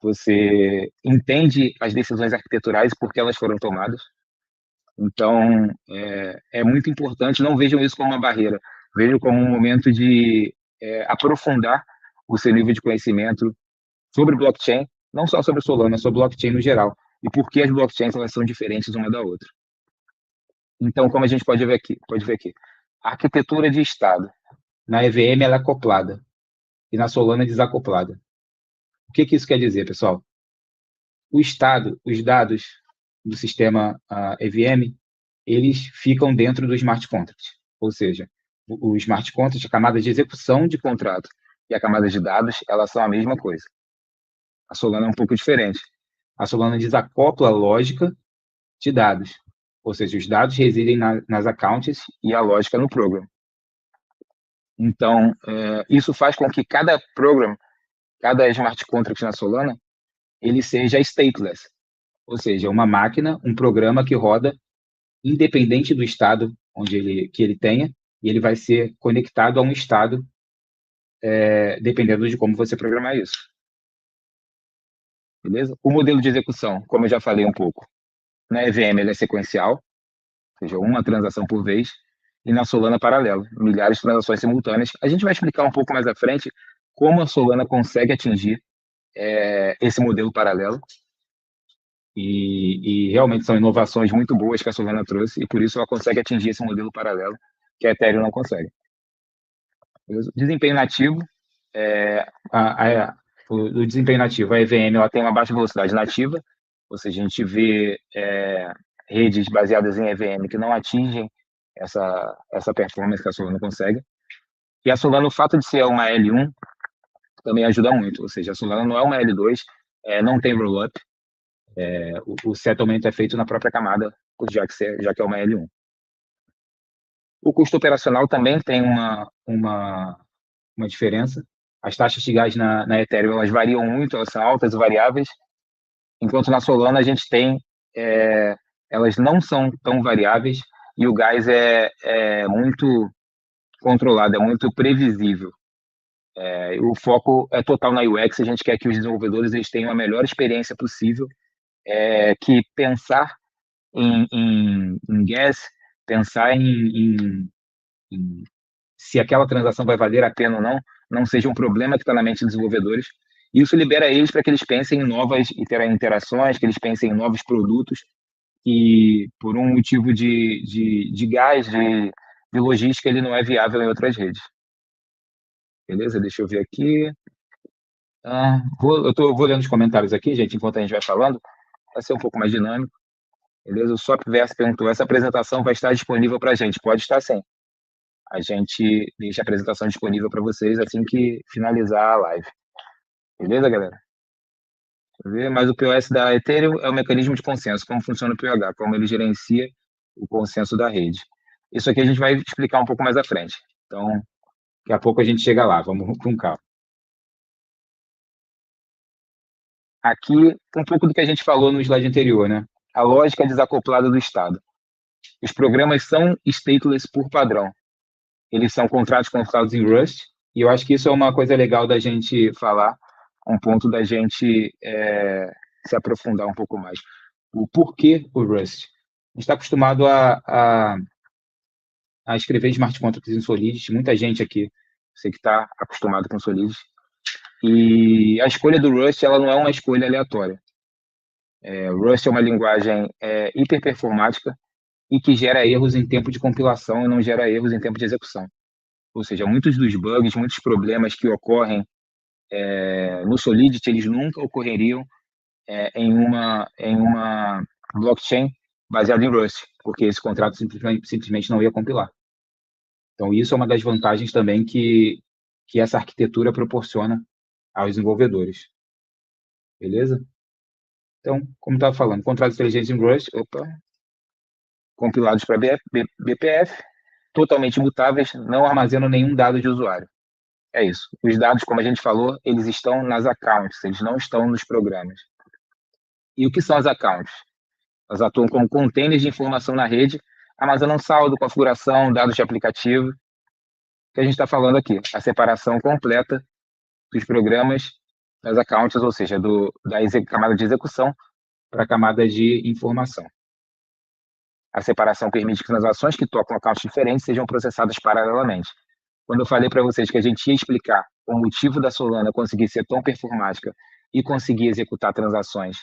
Você entende as decisões arquiteturais e por que elas foram tomadas. Então, é muito importante. Não vejam isso como uma barreira. Vejam como um momento de aprofundar o seu nível de conhecimento sobre blockchain, não só sobre Solana, sobre blockchain no geral. E por que as blockchains elas são diferentes uma da outra. Então, como a gente pode ver aqui, a arquitetura de estado. Na EVM ela é acoplada e na Solana é desacoplada. O que isso quer dizer, pessoal? O estado, os dados do sistema EVM, eles ficam dentro do smart contract. Ou seja, o smart contract, a camada de execução de contrato e a camada de dados, elas são a mesma coisa. A Solana é um pouco diferente. A Solana desacopla a lógica de dados. Ou seja, os dados residem nas accounts e a lógica no program. Então, isso faz com que cada program, cada smart contract na Solana, ele seja stateless. Ou seja, uma máquina, um programa que roda independente do estado que ele tenha, e ele vai ser conectado a um estado dependendo de como você programar isso. Beleza? O modelo de execução, como eu já falei um pouco, na EVM ele é sequencial, ou seja, uma transação por vez, e na Solana paralelo, milhares de transações simultâneas. A gente vai explicar um pouco mais à frente como a Solana consegue atingir esse modelo paralelo, e realmente são inovações muito boas que a Solana trouxe, e por isso ela consegue atingir esse modelo paralelo que a Ethereum não consegue. Beleza? Desempenho nativo, o desempenho nativo, a EVM ela tem uma baixa velocidade nativa, ou seja, a gente vê redes baseadas em EVM que não atingem essa performance que a Solana consegue. E a Solana, o fato de ser uma L1, também ajuda muito, ou seja, a Solana não é uma L2, não tem roll-up, o settlement é feito na própria camada, já que é uma L1. O custo operacional também tem uma diferença. As taxas de gás na Ethereum elas variam muito, elas são altas e variáveis, enquanto na Solana a gente tem, elas não são tão variáveis e o gás é muito controlado, é muito previsível. O foco é total na UX, a gente quer que os desenvolvedores eles tenham a melhor experiência possível, que pensar em gas, pensar em se aquela transação vai valer a pena ou não seja um problema que está na mente dos desenvolvedores. Isso libera eles para que eles pensem em novas interações, que eles pensem em novos produtos, e por um motivo de gás, de logística, ele não é viável em outras redes. Beleza? Deixa eu ver aqui. Vou lendo os comentários aqui, gente, enquanto a gente vai falando, vai ser um pouco mais dinâmico. Beleza? O Swapverse perguntou, essa apresentação vai estar disponível para a gente? Pode estar sim. A gente deixa a apresentação disponível para vocês assim que finalizar a live. Beleza, galera? Deixa eu ver. Mas o POS da Ethereum é o mecanismo de consenso. Como funciona o POH? Como ele gerencia o consenso da rede. Isso aqui a gente vai explicar um pouco mais à frente. Então, daqui a pouco a gente chega lá. Vamos com calma. Aqui, um pouco do que a gente falou no slide anterior, né? A lógica desacoplada do Estado. Os programas são stateless por padrão. Eles são contratos conectados em Rust, e eu acho que isso é uma coisa legal da gente falar, um ponto da gente se aprofundar um pouco mais. O porquê o Rust? A gente está acostumado a escrever smart contracts em Solidity, muita gente aqui, sei que está acostumado com Solidity, e a escolha do Rust ela não é uma escolha aleatória. Rust é uma linguagem hiperperformática e que gera erros em tempo de compilação e não gera erros em tempo de execução. Ou seja, muitos dos bugs, muitos problemas que ocorrem no Solidity, eles nunca ocorreriam em uma blockchain baseada em Rust, porque esse contrato simplesmente não ia compilar. Então, isso é uma das vantagens também que essa arquitetura proporciona aos desenvolvedores. Beleza? Então, como estava falando, contratos inteligentes em Rust, compilados para BPF, totalmente imutáveis, não armazenam nenhum dado de usuário. É isso. Os dados, como a gente falou, eles estão nas accounts, eles não estão nos programas. E o que são as accounts? Elas atuam como containers de informação na rede, armazenam saldo, configuração, dados de aplicativo, que a gente está falando aqui, a separação completa dos programas das accounts, ou seja, da camada de execução para a camada de informação. A separação permite que transações que tocam accounts diferentes sejam processadas paralelamente. Quando eu falei para vocês que a gente ia explicar o motivo da Solana conseguir ser tão performática e conseguir executar transações,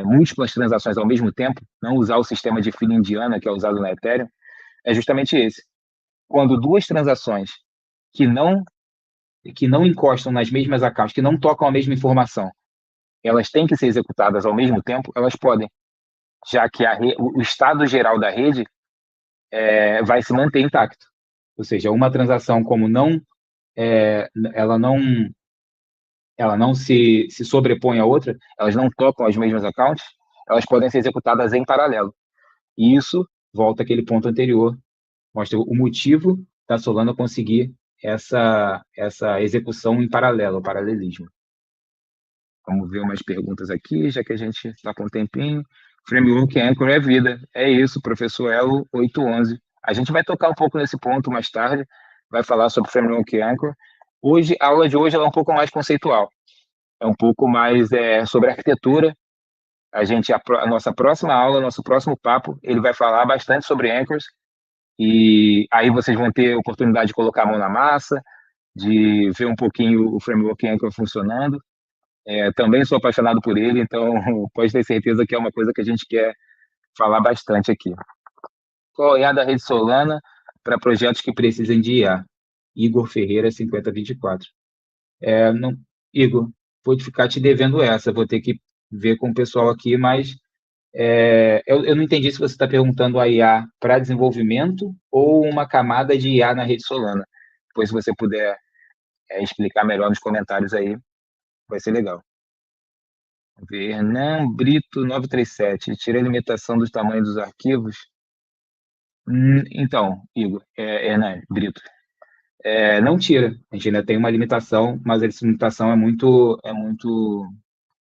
múltiplas transações ao mesmo tempo, não usar o sistema de fila indiana que é usado na Ethereum, é justamente esse. Quando duas transações que não encostam nas mesmas accounts, que não tocam a mesma informação, elas têm que ser executadas ao mesmo tempo, elas podem, já que o estado geral da rede vai se manter intacto. Ou seja, uma transação como ela não se sobrepõe à outra, elas não tocam as mesmas accounts, elas podem ser executadas em paralelo. E isso volta àquele ponto anterior, mostra o motivo da Solana conseguir essa execução em paralelo, o paralelismo. Vamos ver umas perguntas aqui, já que a gente está com um tempinho. Framework Anchor é vida. É isso, professor Elo 811. A gente vai tocar um pouco nesse ponto mais tarde, vai falar sobre Framework Anchor. Hoje, a aula de hoje ela é um pouco mais conceitual. É um pouco mais sobre arquitetura. A nossa próxima aula, nosso próximo papo, ele vai falar bastante sobre Anchors. E aí vocês vão ter a oportunidade de colocar a mão na massa, de ver um pouquinho o Framework Anchor funcionando. Também sou apaixonado por ele, então pode ter certeza que é uma coisa que a gente quer falar bastante aqui. Qual é a IA da rede Solana para projetos que precisem de IA? Igor Ferreira, 5024. Não, Igor, vou ficar te devendo essa, vou ter que ver com o pessoal aqui, mas eu não entendi se você está perguntando a IA para desenvolvimento ou uma camada de IA na rede Solana. Depois, se você puder explicar melhor nos comentários aí, vai ser legal. Vernan Brito 937. Tira a limitação dos tamanhos dos arquivos? Então, Igor, Hernan Brito, não tira. A gente ainda tem uma limitação, mas essa limitação é muito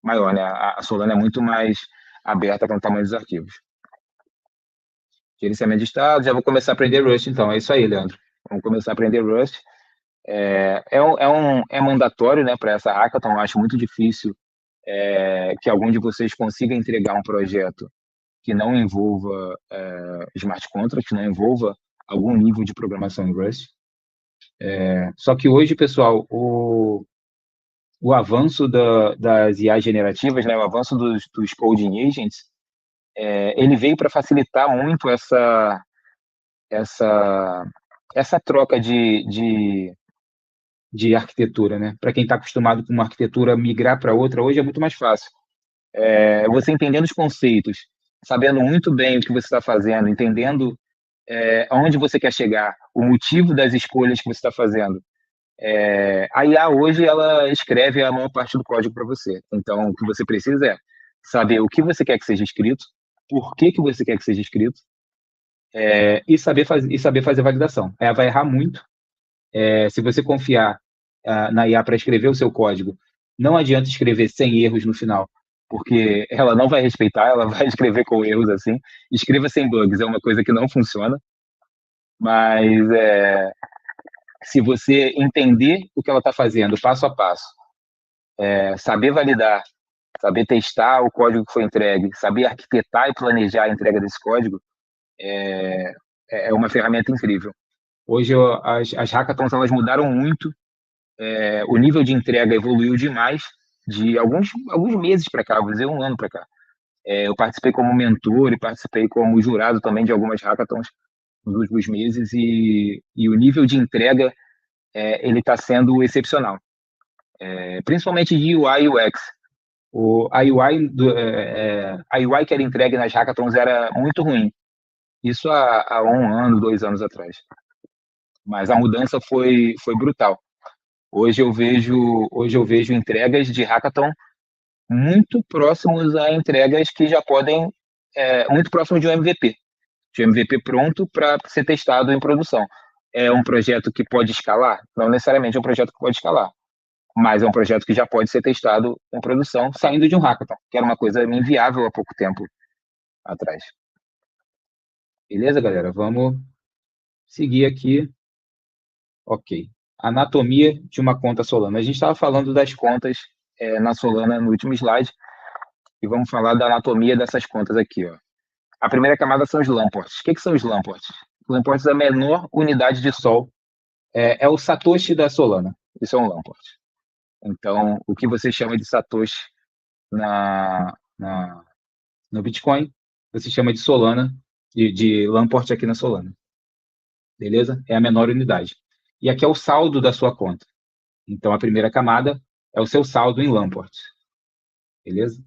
maior, né? A Solana é muito mais aberta com o tamanho dos arquivos. Gerenciamento de estado, já vou começar a aprender Rust, então. É isso aí, Leandro. Vamos começar a aprender Rust. É mandatório, né, para essa hackathon. Eu acho muito difícil que algum de vocês consiga entregar um projeto que não envolva smart contracts, que não envolva algum nível de programação em Rust. Só que hoje, pessoal, o avanço das IA generativas, né, o avanço dos coding agents, ele veio para facilitar muito essa troca de arquitetura, né? Para quem está acostumado com uma arquitetura, migrar para outra hoje é muito mais fácil. Você entendendo os conceitos, sabendo muito bem o que você está fazendo, entendendo aonde você quer chegar, o motivo das escolhas que você está fazendo. A IA hoje, ela escreve a maior parte do código para você. Então, o que você precisa é saber o que você quer que seja escrito, por que você quer que seja escrito, e saber fazer validação. Ela vai errar muito. Se você confiar na IA para escrever o seu código, não adianta escrever sem erros no final, porque ela não vai respeitar, ela vai escrever com erros assim. Escreva sem bugs, é uma coisa que não funciona, mas se você entender o que ela está fazendo passo a passo, saber validar, saber testar o código que foi entregue, saber arquitetar e planejar a entrega desse código, é uma ferramenta incrível. Hoje as hackathons elas mudaram muito, o nível de entrega evoluiu demais de alguns meses para cá, vou dizer um ano para cá. Eu participei como mentor e participei como jurado também de algumas hackathons nos últimos meses e o nível de entrega ele está sendo excepcional, principalmente de UI e UX. A UI que era entregue nas hackathons era muito ruim. Isso há 1 ano, 2 anos atrás. Mas a mudança foi brutal. Hoje eu vejo entregas de hackathon muito próximos a entregas que já podem, muito próximo de um MVP. De um MVP pronto para ser testado em produção. É um projeto que pode escalar? Não necessariamente é um projeto que pode escalar, mas é um projeto que já pode ser testado em produção saindo de um hackathon, que era uma coisa inviável há pouco tempo atrás. Beleza, galera? Vamos seguir aqui. Ok. Anatomia de uma conta Solana. A gente estava falando das contas na Solana no último slide, e vamos falar da anatomia dessas contas aqui. Ó. A primeira camada são os Lamports. O que são os Lamports? Lamports é a menor unidade de sol. É o Satoshi da Solana. Isso é um Lamport. Então, o que você chama de Satoshi no Bitcoin, você chama de Solana, de Lamport aqui na Solana. Beleza? É a menor unidade. E aqui é o saldo da sua conta. Então, a primeira camada é o seu saldo em Lamport. Beleza?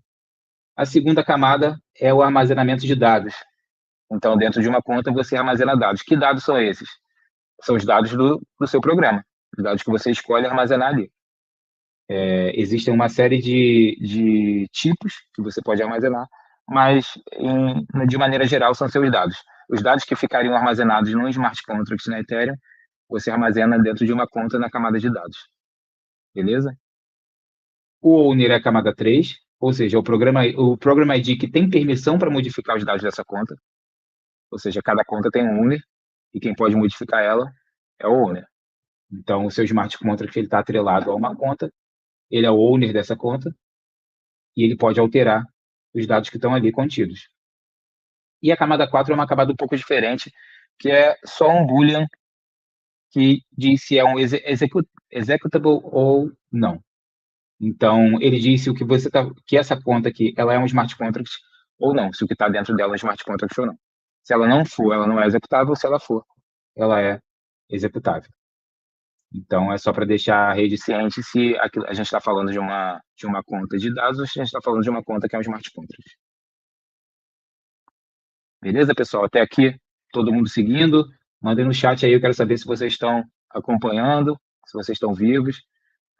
A segunda camada é o armazenamento de dados. Então, dentro de uma conta, você armazena dados. Que dados são esses? São os dados do seu programa. Os dados que você escolhe armazenar ali. Existem uma série de tipos que você pode armazenar. mas de maneira geral são seus dados. Os dados que ficariam armazenados no smart contract na Ethereum, você armazena dentro de uma conta na camada de dados. Beleza? O owner é a camada 3, ou seja, o Program ID que tem permissão para modificar os dados dessa conta. Ou seja, cada conta tem um owner e quem pode modificar ela é o owner. Então, o seu smart contract está atrelado a uma conta, ele é o owner dessa conta e ele pode alterar os dados que estão ali contidos. E a camada 4 é uma camada um pouco diferente, que é só um boolean que diz se é um executable ou não. Então, ele diz se o que que essa conta aqui, ela é um smart contract ou não, se o que está dentro dela é um smart contract ou não. Se ela não for, ela não é executável, se ela for, ela é executável. Então, é só para deixar a rede ciente se a gente está falando de uma conta de dados ou se a gente está falando de uma conta que é um smart contract. Beleza, pessoal? Até aqui, todo mundo seguindo. Mandem no chat aí, eu quero saber se vocês estão acompanhando, se vocês estão vivos.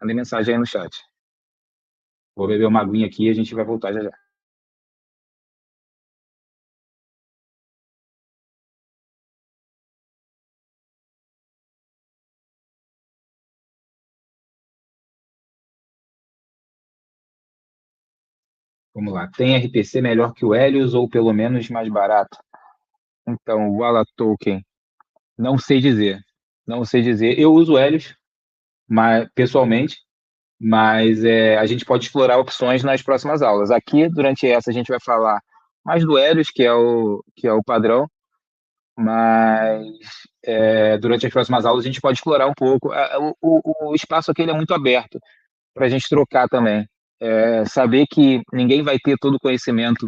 Mandem mensagem aí no chat. Vou beber uma aguinha aqui e a gente vai voltar já já. Vamos lá. Tem RPC melhor que o Helios ou pelo menos mais barato? Então, o Wala Token, não sei dizer. Não sei dizer. Eu uso o Helios, pessoalmente, mas a gente pode explorar opções nas próximas aulas. Aqui, durante essa, a gente vai falar mais do Helios, que é o padrão, mas durante as próximas aulas a gente pode explorar um pouco. O espaço aqui ele é muito aberto para a gente trocar também. Saber que ninguém vai ter todo o conhecimento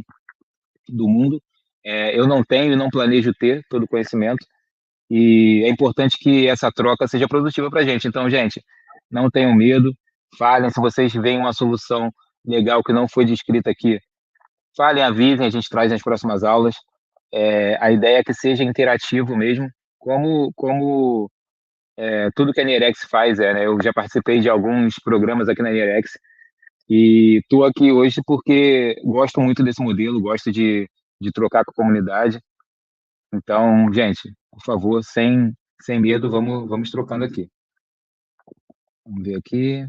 do mundo. Eu não tenho e não planejo ter todo o conhecimento. E é importante que essa troca seja produtiva para a gente. Então, gente, não tenham medo. Falem se vocês veem uma solução legal que não foi descrita aqui. Falem, avisem, a gente traz nas próximas aulas. A ideia é que seja interativo mesmo, como tudo que a Nierex faz. Né? Eu já participei de alguns programas aqui na Nierex e estou aqui hoje porque gosto muito desse modelo, gosto de trocar com a comunidade. Então, gente, por favor, sem medo, vamos trocando aqui. Vamos ver aqui.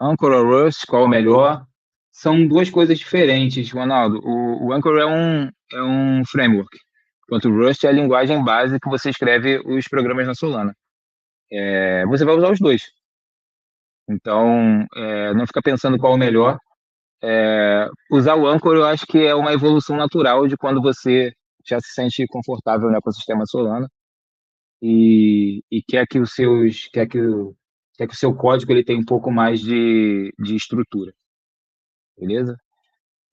Anchor ou Rust, qual é o melhor? São duas coisas diferentes, Ronaldo. O Anchor é um framework, enquanto o Rust é a linguagem base que você escreve os programas na Solana. Você vai usar os dois. Então, não fica pensando qual é o melhor. Usar o Anchor, eu acho que é uma evolução natural de quando você já se sente confortável no ecossistema Solana e quer que o seu código ele tenha um pouco mais de estrutura. Beleza?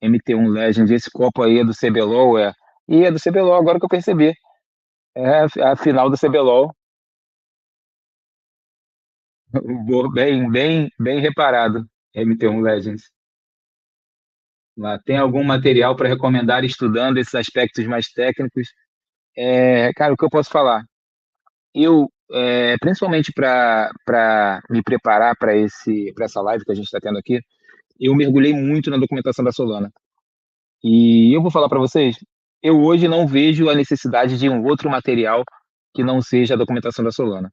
MT1 Legend, esse copo aí é do CBLOL, E é do CBLOL, agora que eu percebi. É a final do CBLOL. Bem reparado, MT1 Legends. Lá, tem algum material para recomendar estudando esses aspectos mais técnicos? Cara, o que eu posso falar? Eu, principalmente para me preparar para essa live que a gente está tendo aqui, eu mergulhei muito na documentação da Solana. E eu vou falar para vocês, eu hoje não vejo a necessidade de um outro material que não seja a documentação da Solana.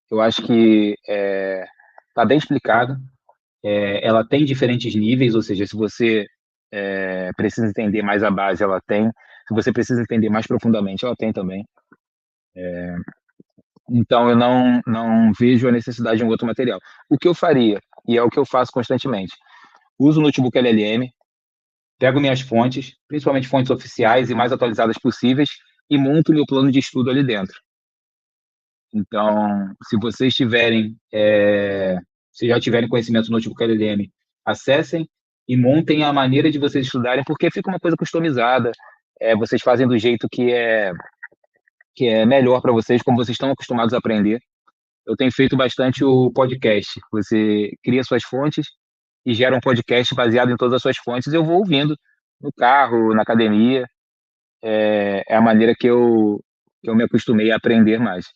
Eu acho que está bem explicado. Ela tem diferentes níveis, ou seja, se você precisa entender mais a base, ela tem. Se você precisa entender mais profundamente, ela tem também. Então, eu não vejo a necessidade de um outro material. O que eu faria, e é o que eu faço constantemente, uso o notebook LLM, pego minhas fontes, principalmente fontes oficiais e mais atualizadas possíveis, e monto meu plano de estudo ali dentro. Então, se vocês se já tiverem conhecimento do notebook LLM, acessem e montem a maneira de vocês estudarem, porque fica uma coisa customizada. Vocês fazem do jeito que é melhor para vocês, como vocês estão acostumados a aprender. Eu tenho feito bastante o podcast. Você cria suas fontes e gera um podcast baseado em todas as suas fontes. Eu vou ouvindo no carro, na academia. É a maneira que eu me acostumei a aprender mais.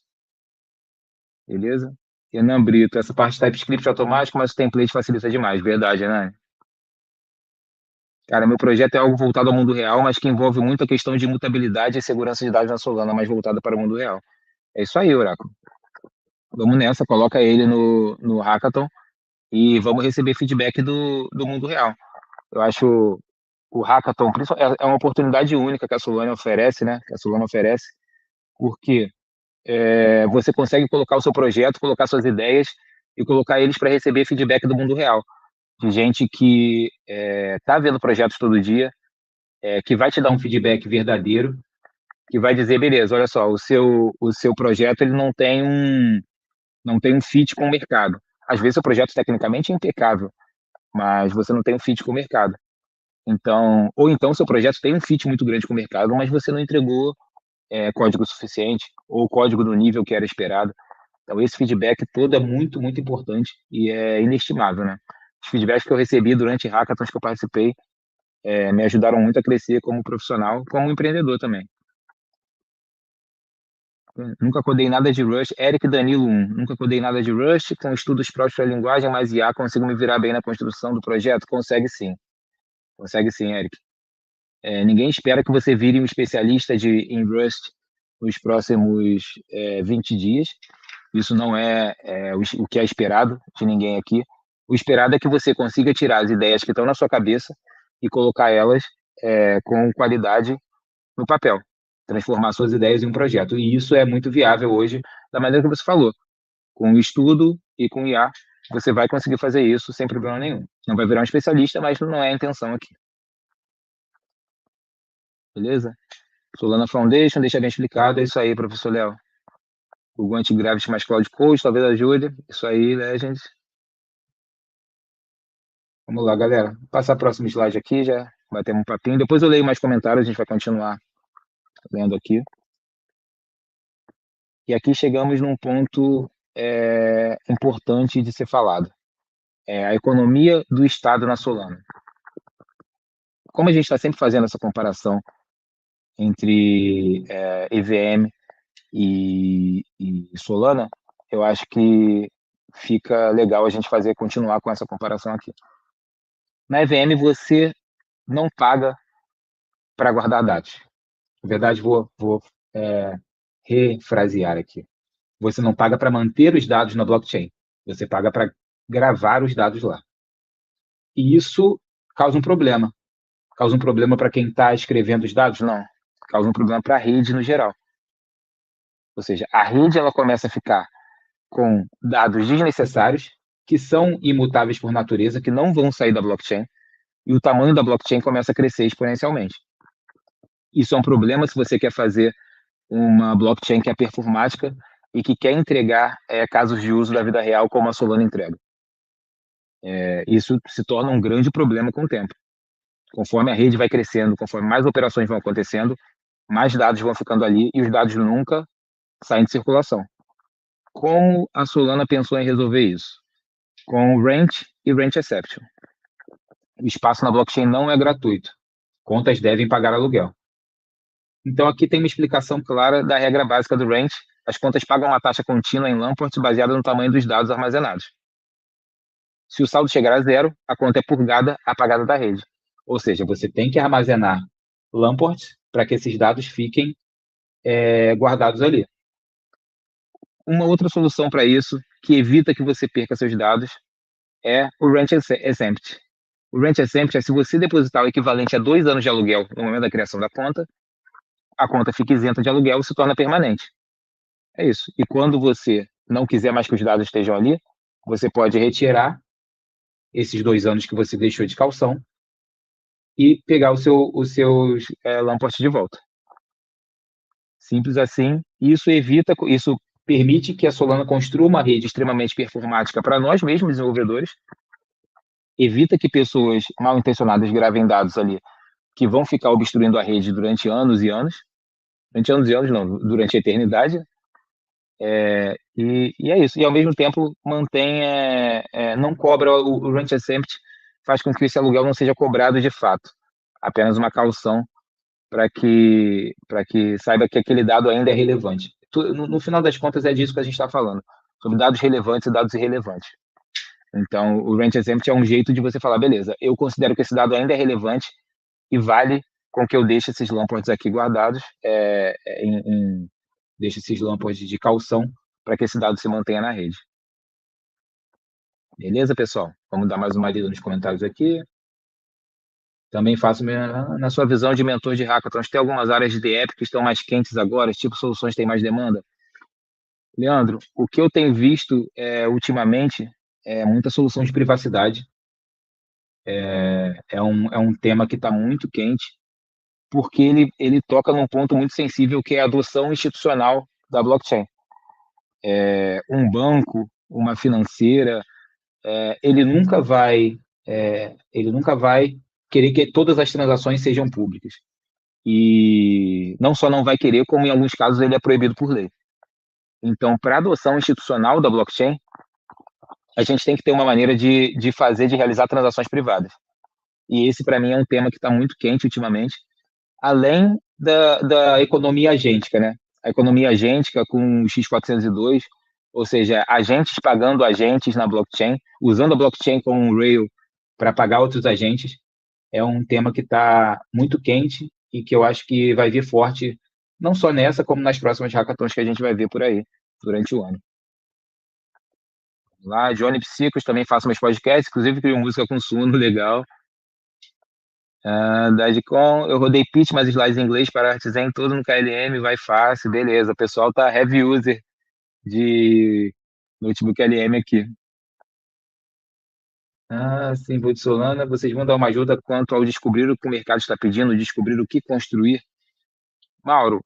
Beleza? Renan Brito, essa parte de TypeScript automático, mas o template facilita demais. Verdade, né? Cara, meu projeto é algo voltado ao mundo real, mas que envolve muito a questão de mutabilidade e segurança de dados na Solana, mais voltada para o mundo real. É isso aí, Oráculo. Vamos nessa, coloca ele no Hackathon e vamos receber feedback do mundo real. Eu acho o Hackathon é uma oportunidade única que a Solana oferece, né? Que a Solana oferece, porque você consegue colocar o seu projeto, colocar suas ideias e colocar eles para receber feedback do mundo real, de gente que está vendo projetos todo dia, que vai te dar um feedback verdadeiro, que vai dizer, beleza, olha só, o seu projeto ele não tem um fit com o mercado. Às vezes o projeto tecnicamente é impecável, mas você não tem um fit com o mercado. Então, ou então seu projeto tem um fit muito grande com o mercado, mas você não entregou código suficiente ou código do nível que era esperado. Então, esse feedback todo é muito, muito importante e é inestimável, né? Os feedbacks que eu recebi durante hackathons que eu participei me ajudaram muito a crescer como profissional, como empreendedor também. Nunca codei nada de Rust. Eric Danilo 1. Nunca codei nada de Rust. Com estudos próprios para a linguagem, mas IA, consigo me virar bem na construção do projeto? Consegue sim. Consegue sim, Eric. Ninguém espera que você vire um especialista em Rust nos próximos 20 dias. Isso não é o que é esperado de ninguém aqui. O esperado é que você consiga tirar as ideias que estão na sua cabeça e colocar elas com qualidade no papel. Transformar suas ideias em um projeto. E isso é muito viável hoje, da maneira que você falou. Com o estudo e com o IA, você vai conseguir fazer isso sem problema nenhum. Não vai virar um especialista, mas não é a intenção aqui. Beleza? Solana Foundation, deixa bem explicado. É isso aí, professor Léo. O Antigravity mais Cloud Coach, talvez ajude. Isso aí, Legends. Vamos lá, galera. Vou passar o próximo slide aqui, já bater um papinho. Depois eu leio mais comentários, a gente vai continuar lendo aqui. E aqui chegamos num ponto importante de ser falado. A economia do Estado na Solana. Como a gente está sempre fazendo essa comparação entre EVM e Solana, eu acho que fica legal a gente continuar com essa comparação aqui. Na EVM, você não paga para guardar dados. Na verdade, vou refrasear aqui. Você não paga para manter os dados na blockchain. Você paga para gravar os dados lá. E isso causa um problema. Causa um problema para quem está escrevendo os dados? Não. Causa um problema para a rede no geral. Ou seja, a rede ela começa a ficar com dados desnecessários, que são imutáveis por natureza, que não vão sair da blockchain, e o tamanho da blockchain começa a crescer exponencialmente. Isso é um problema se você quer fazer uma blockchain que é performática e que quer entregar casos de uso da vida real como a Solana entrega. Isso se torna um grande problema com o tempo. Conforme a rede vai crescendo, conforme mais operações vão acontecendo, mais dados vão ficando ali e os dados nunca saem de circulação. Como a Solana pensou em resolver isso? Com Rent e Rent Exception. O espaço na blockchain não é gratuito. Contas devem pagar aluguel. Então, aqui tem uma explicação clara da regra básica do Rent. As contas pagam uma taxa contínua em Lamport baseada no tamanho dos dados armazenados. Se o saldo chegar a zero, a conta é purgada, apagada da rede. Ou seja, você tem que armazenar Lamport para que esses dados fiquem guardados ali. Uma outra solução para isso, que evita que você perca seus dados, é o Rent Exempt. O Rent Exempt é se você depositar o equivalente a 2 anos de aluguel no momento da criação da conta, a conta fica isenta de aluguel e se torna permanente. É isso. E quando você não quiser mais que os dados estejam ali, você pode retirar esses 2 anos que você deixou de calção e pegar os seus Lamport de volta. Simples assim. Isso permite que a Solana construa uma rede extremamente performática para nós mesmos, desenvolvedores. Evita que pessoas mal intencionadas gravem dados ali que vão ficar obstruindo a rede durante anos e anos. Durante anos e anos, não, durante a eternidade. E é isso. E, ao mesmo tempo, mantém, não cobra o Rent Exempt, faz com que esse aluguel não seja cobrado de fato. Apenas uma caução para que saiba que aquele dado ainda é relevante. No final das contas, é disso que a gente está falando, sobre dados relevantes e dados irrelevantes. Então, o Rent Exempt é um jeito de você falar, beleza, eu considero que esse dado ainda é relevante e vale com que eu deixe esses lamports aqui guardados, deixe esses lamports de calção para que esse dado se mantenha na rede. Beleza, pessoal? Vamos dar mais uma lida nos comentários aqui. Também faço na sua visão de mentor de hackathons, tem algumas áreas de app que estão mais quentes agora, tipo soluções têm mais demanda? Leandro, o que eu tenho visto ultimamente é muita solução de privacidade. É um tema que está muito quente, porque ele toca num ponto muito sensível, que é a adoção institucional da blockchain. Um banco, uma financeira, ele nunca vai querer que todas as transações sejam públicas. E não só não vai querer, como em alguns casos ele é proibido por lei. Então, para a adoção institucional da blockchain, a gente tem que ter uma maneira de realizar transações privadas. E esse, para mim, é um tema que está muito quente ultimamente, além da economia agêntica, né? A economia agêntica com o X402, ou seja, agentes pagando agentes na blockchain, usando a blockchain como um rail para pagar outros agentes, é um tema que está muito quente e que eu acho que vai vir forte, não só nessa, como nas próximas hackathons que a gente vai ver por aí, durante o ano. Lá, Johnny Psicos, também faço meus podcasts, inclusive crio música com Suno, legal. Dadcom, eu rodei pitch, mas slides em inglês para Artisan, todo no KLM, vai fácil, beleza. O pessoal tá heavy user de notebook LM aqui. Sim, vou de Solana, vocês vão dar uma ajuda quanto ao descobrir o que o mercado está pedindo, descobrir o que construir. Mauro,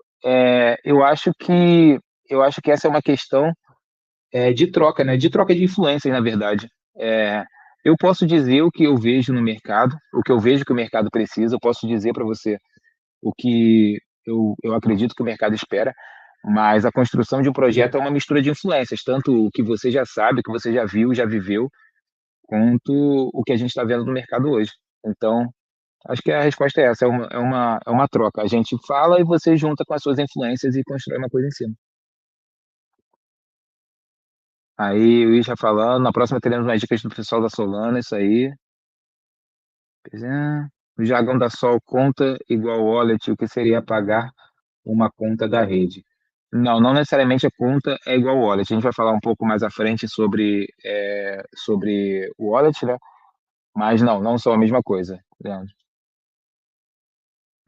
eu acho que essa é uma questão de troca, né? De troca de influências, na verdade. Eu posso dizer o que eu vejo no mercado, o que eu vejo que o mercado precisa, eu posso dizer para você o que eu acredito que o mercado espera, mas a construção de um projeto é uma mistura de influências, tanto o que você já sabe, o que você já viu, já viveu, quanto o que a gente está vendo no mercado hoje. Então, acho que a resposta é essa, é uma troca. A gente fala e você junta com as suas influências e constrói uma coisa em cima. Aí, o Isha falando, na próxima teremos umas dicas do pessoal da Solana, isso aí. O jargão da Sol, conta igual wallet, o que seria pagar uma conta da rede? Não, não necessariamente a conta é igual wallet. A gente vai falar um pouco mais à frente sobre o wallet, né? Mas não são a mesma coisa, Leandro.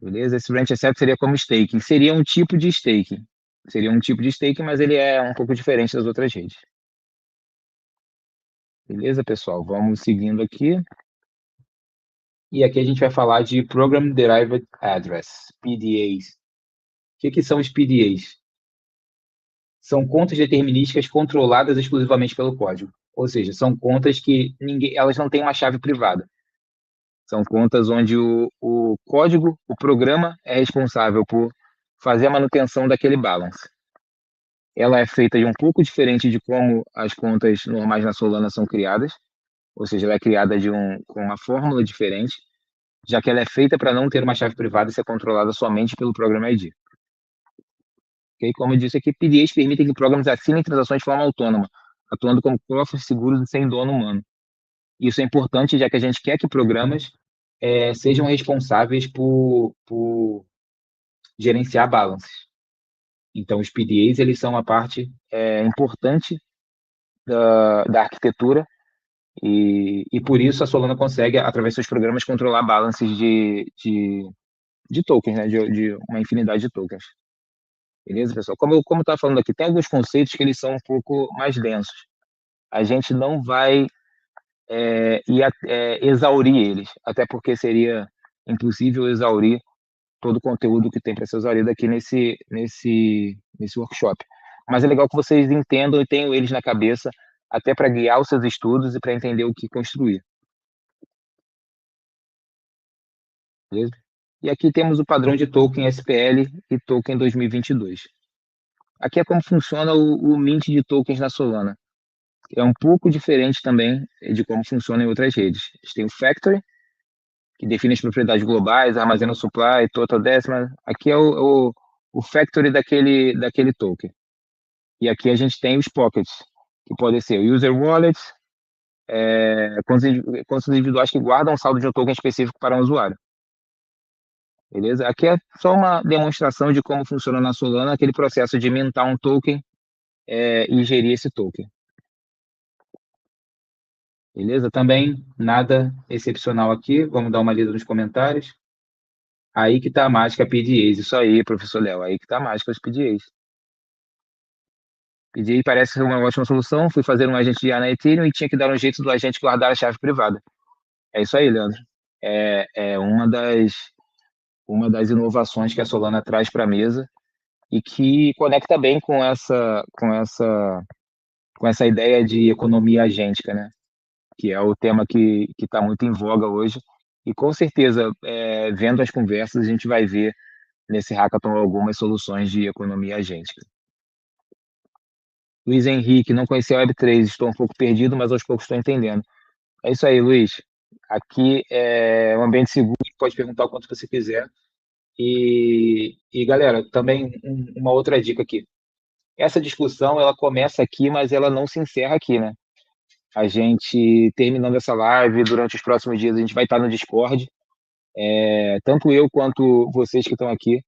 Beleza? Esse branch accept seria como staking. Seria um tipo de staking. Seria um tipo de staking, mas ele é um pouco diferente das outras redes. Beleza, pessoal? Vamos seguindo aqui. E aqui a gente vai falar de Program Derived Address, PDAs. O que são os PDAs? São contas determinísticas controladas exclusivamente pelo código. Ou seja, são contas que elas não têm uma chave privada. São contas onde o código, o programa, é responsável por fazer a manutenção daquele balance. Ela é feita de um pouco diferente de como as contas normais na Solana são criadas, ou seja, ela é criada com uma fórmula diferente, já que ela é feita para não ter uma chave privada e ser controlada somente pelo Program ID. Okay? Como eu disse aqui, PDAs permitem que programas assinem transações de forma autônoma, atuando como cofres seguros e sem dono humano. Isso é importante, já que a gente quer que programas sejam responsáveis por gerenciar balances. Então, os PDAs eles são uma parte importante da arquitetura e por isso a Solana consegue, através dos seus programas, controlar balances de tokens, né? de uma infinidade de tokens. Beleza, pessoal? Como eu estava falando aqui, tem alguns conceitos que eles são um pouco mais densos. A gente não vai exaurir eles, até porque seria impossível exaurir todo o conteúdo que tem para ser exaurido aqui nesse workshop. Mas é legal que vocês entendam e tenham eles na cabeça, até para guiar os seus estudos e para entender o que construir. Beleza? E aqui temos o padrão de token SPL e token 2022. Aqui é como funciona o mint de tokens na Solana. É um pouco diferente também de como funciona em outras redes. A gente tem o Factory, que define as propriedades globais, armazena o supply, total decimal. Aqui é o Factory daquele token. E aqui a gente tem os pockets, que podem ser o user wallet, contas individuais que guardam um saldo de um token específico para um usuário. beleza? Aqui é só uma demonstração de como funciona na Solana aquele processo de mintar um token e gerir esse token. Beleza? Também nada excepcional aqui. Vamos dar uma lida nos comentários. Aí que tá a mágica PDAs. Isso aí, professor Léo. Aí que tá a mágica os PDAs. PDA parece ser uma ótima solução. Fui fazer um agente de IA na Ethereum e tinha que dar um jeito do agente guardar a chave privada. É isso aí, Leandro. É uma das inovações que a Solana traz para a mesa e que conecta bem com essa ideia de economia agêntica, né? Que é o tema que está muito em voga hoje. E com certeza, vendo as conversas, a gente vai ver nesse hackathon algumas soluções de economia agêntica. Luiz Henrique, não conhecia a Web3, estou um pouco perdido, mas aos poucos estou entendendo. É isso aí, Luiz. Aqui é um ambiente seguro, pode perguntar o quanto você quiser. E galera, também uma outra dica aqui. Essa discussão, ela começa aqui, mas ela não se encerra aqui, né? A gente, terminando essa live, durante os próximos dias, a gente vai estar no Discord, tanto eu quanto vocês que estão aqui.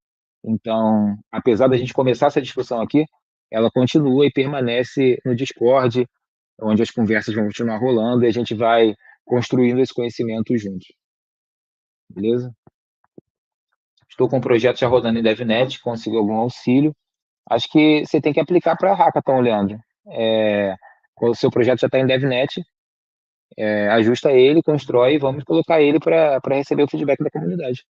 Então, apesar da gente começar essa discussão aqui, ela continua e permanece no Discord, onde as conversas vão continuar rolando e a gente vai construindo esse conhecimento juntos. Beleza? Estou com um projeto já rodando em DevNet, consegui algum auxílio. Acho que você tem que aplicar para Hackathon, Leandro. O seu projeto já está em DevNet, ajusta ele, constrói e vamos colocar ele para receber o feedback da comunidade.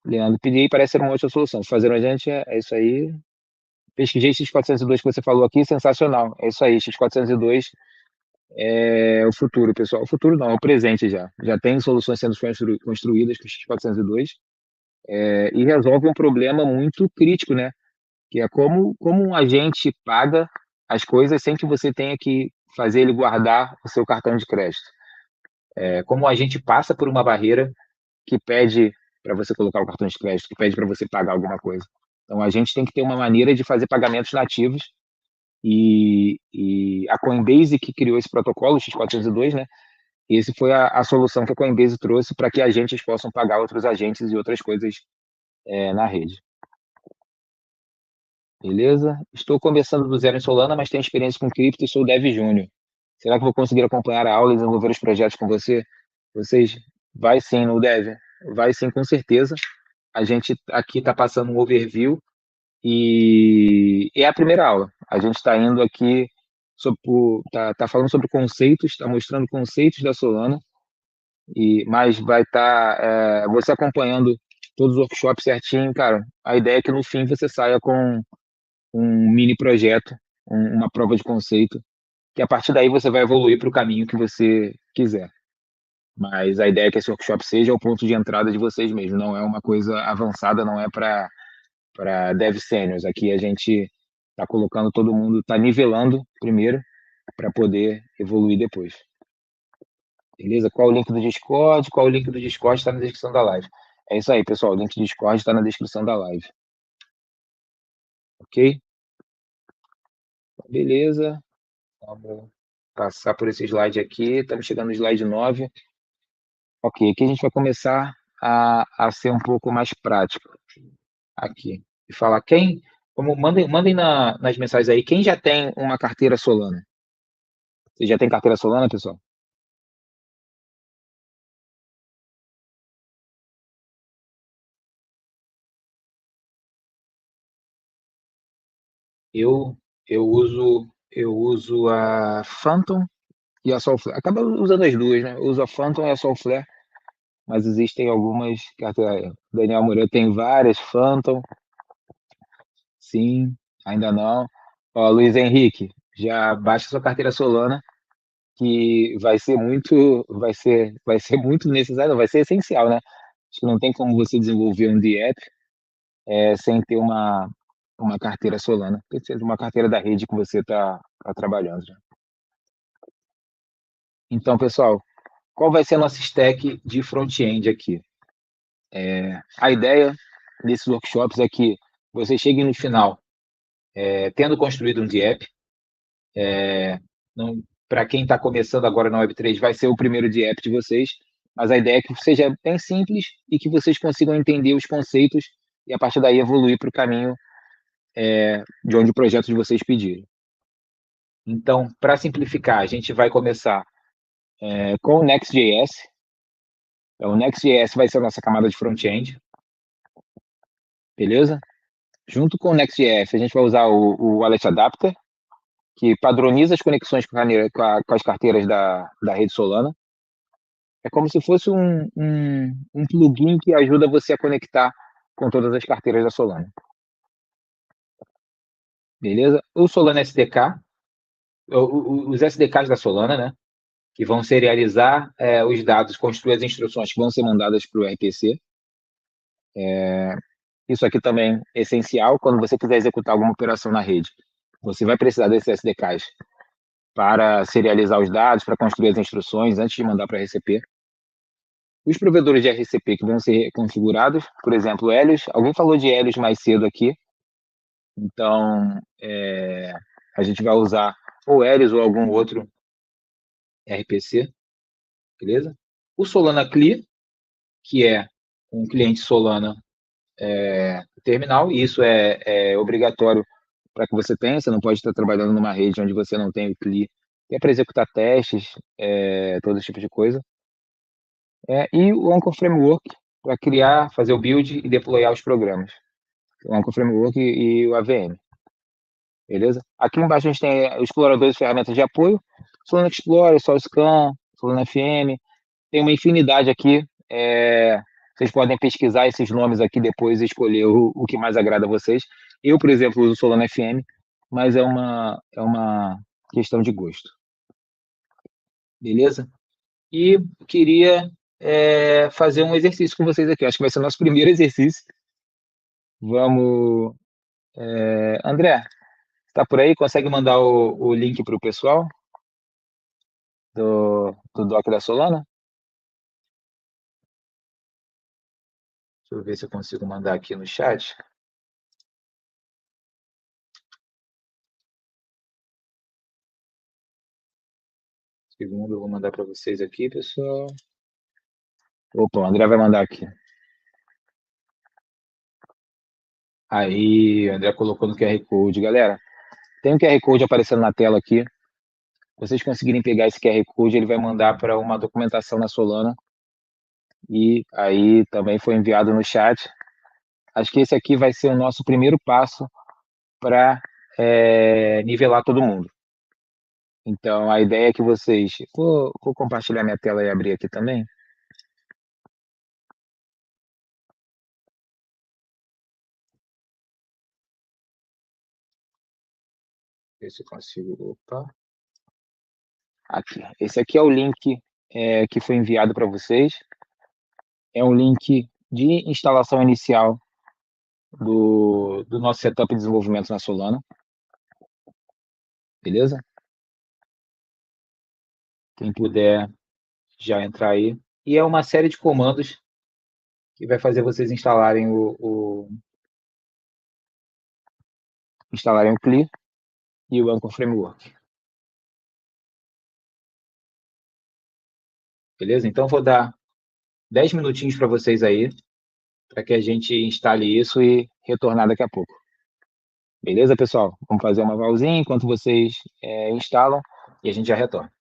Leandro, PDA parece ser uma outra solução. Fazer a gente é isso aí. Pesquisei X402 que você falou aqui, sensacional. É isso aí, X402 é o futuro, pessoal. O futuro não, é o presente já. Já tem soluções sendo construídas com X402 e resolve um problema muito crítico, né? Que é como um agente paga as coisas sem que você tenha que fazer ele guardar o seu cartão de crédito. Como o agente passa por uma barreira que pede para você colocar o cartão de crédito, que pede para você pagar alguma coisa. Então, a gente tem que ter uma maneira de fazer pagamentos nativos e a Coinbase que criou esse protocolo, o X402, né? Esse foi a solução que a Coinbase trouxe para que agentes possam pagar outros agentes e outras coisas na rede. Beleza? Estou começando do zero em Solana, mas tenho experiência com cripto e sou Dev Júnior. Será que vou conseguir acompanhar a aula e desenvolver os projetos com você? Vocês, vai sim no Dev, vai sim com certeza. A gente aqui está passando um overview e é a primeira aula. A gente está indo aqui, tá falando sobre conceitos, está mostrando conceitos da Solana, mas vai estar você acompanhando todos os workshops certinho, cara. A ideia é que no fim você saia com um mini projeto, uma prova de conceito, que a partir daí você vai evoluir para o caminho que você quiser. Mas a ideia é que esse workshop seja o ponto de entrada de vocês mesmo, não é uma coisa avançada, não é para dev seniors. Aqui a gente está colocando todo mundo, está nivelando primeiro para poder evoluir depois. Beleza? Qual o link do Discord? Qual o link do Discord está na descrição da live. É isso aí, pessoal. O link do Discord está na descrição da live. Ok? Beleza. Vamos passar por esse slide aqui. Estamos chegando no slide 9. Ok, aqui a gente vai começar a ser um pouco mais prático. Aqui. E falar mandem nas mensagens aí, quem já tem uma carteira Solana? Você já tem carteira Solana, pessoal? Eu uso a Phantom e a Solflare. Acaba usando as duas, né? Eu uso a Phantom e a Solflare, mas existem algumas carteiras. Daniel Moreira tem várias Phantom. Sim, ainda não. Ó, Luiz Henrique, já baixa sua carteira Solana, que vai ser muito necessário, vai ser essencial, né? Acho que não tem como você desenvolver um DApp sem ter uma carteira Solana, precisa de uma carteira da rede que você está trabalhando. Já. Então, pessoal, qual vai ser a nossa stack de front-end aqui? A ideia desses workshops é que vocês cheguem no final tendo construído um DApp. Para quem está começando agora na Web3, vai ser o primeiro DApp de vocês. Mas a ideia é que seja bem simples e que vocês consigam entender os conceitos e, a partir daí, evoluir para o caminho de onde o projeto de vocês pedirem. Então, para simplificar, a gente vai começar com o Next.js. O Next.js vai ser a nossa camada de front-end, beleza? Junto com o Next.js, a gente vai usar o Wallet Adapter, que padroniza as conexões com as carteiras da rede Solana. É como se fosse um plugin que ajuda você a conectar com todas as carteiras da Solana. Beleza? O Solana SDK, os SDKs da Solana, né? Que vão serializar os dados, construir as instruções que vão ser mandadas para o RPC. Isso aqui também é essencial quando você quiser executar alguma operação na rede. Você vai precisar desses SDKs para serializar os dados, para construir as instruções antes de mandar para a RCP. Os provedores de RCP que vão ser configurados, por exemplo, Helios. Alguém falou de Helios mais cedo aqui. Então, a gente vai usar ou Helios ou algum outro RPC, beleza? O Solana CLI, que é um cliente Solana terminal, e isso é obrigatório para que você tenha. Você não pode estar trabalhando numa rede onde você não tem o CLI, que é para executar testes, todo esse tipo de coisa. E o Anchor Framework, para criar, fazer o build e deployar os programas. O Anchor Framework e o AVM. Beleza? Aqui embaixo a gente tem os exploradores e ferramentas de apoio. Solana Explorer, SolScan, Solana FM. Tem uma infinidade aqui. Vocês podem pesquisar esses nomes aqui depois e escolher o que mais agrada a vocês. Eu, por exemplo, uso Solana FM, mas é uma questão de gosto. Beleza? E queria fazer um exercício com vocês aqui. Acho que vai ser o nosso primeiro exercício. Vamos. André, está por aí? Consegue mandar o link para o pessoal do doc da Solana? Deixa eu ver se eu consigo mandar aqui no chat. Segundo, eu vou mandar para vocês aqui, pessoal. Opa, o André vai mandar aqui. Aí, o André colocou no QR Code. Galera, tem um QR Code aparecendo na tela aqui. Se vocês conseguirem pegar esse QR Code, ele vai mandar para uma documentação na Solana. E aí também foi enviado no chat. Acho que esse aqui vai ser o nosso primeiro passo para nivelar todo mundo. Então, a ideia é que vocês... Vou compartilhar minha tela e abrir aqui também. Ver se eu consigo... Opa. Aqui. Esse aqui é o link que foi enviado para vocês. É um link de instalação inicial do nosso setup de desenvolvimento na Solana. Beleza? Quem puder já entrar aí. E é uma série de comandos que vai fazer vocês instalarem instalarem o CLI e o Anchor Framework. Beleza? Então, vou dar 10 minutinhos para vocês aí, para que a gente instale isso e retornar daqui a pouco. Beleza, pessoal? Vamos fazer uma valzinha enquanto vocês instalam e a gente já retorna.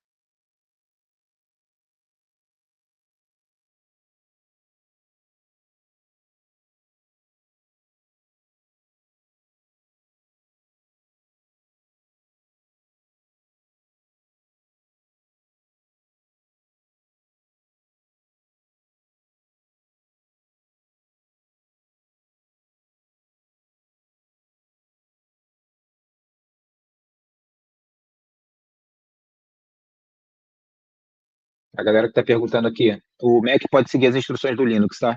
A galera que está perguntando aqui, o Mac pode seguir as instruções do Linux, tá?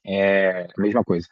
É a mesma coisa.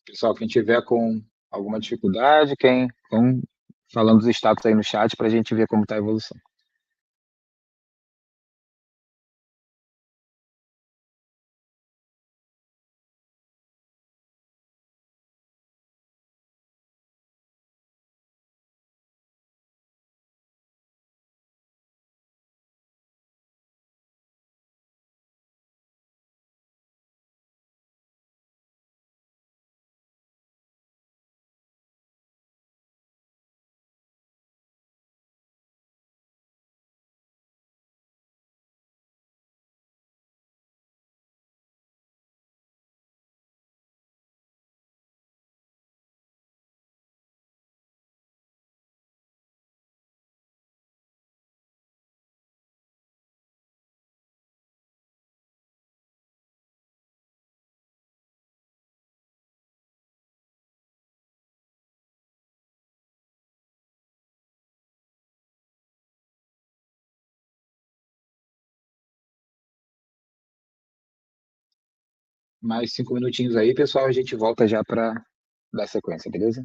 Pessoal, quem tiver com alguma dificuldade, quem vão falando os status aí no chat para a gente ver como está a evolução. Mais 5 minutinhos aí, pessoal, a gente volta já para dar sequência, beleza?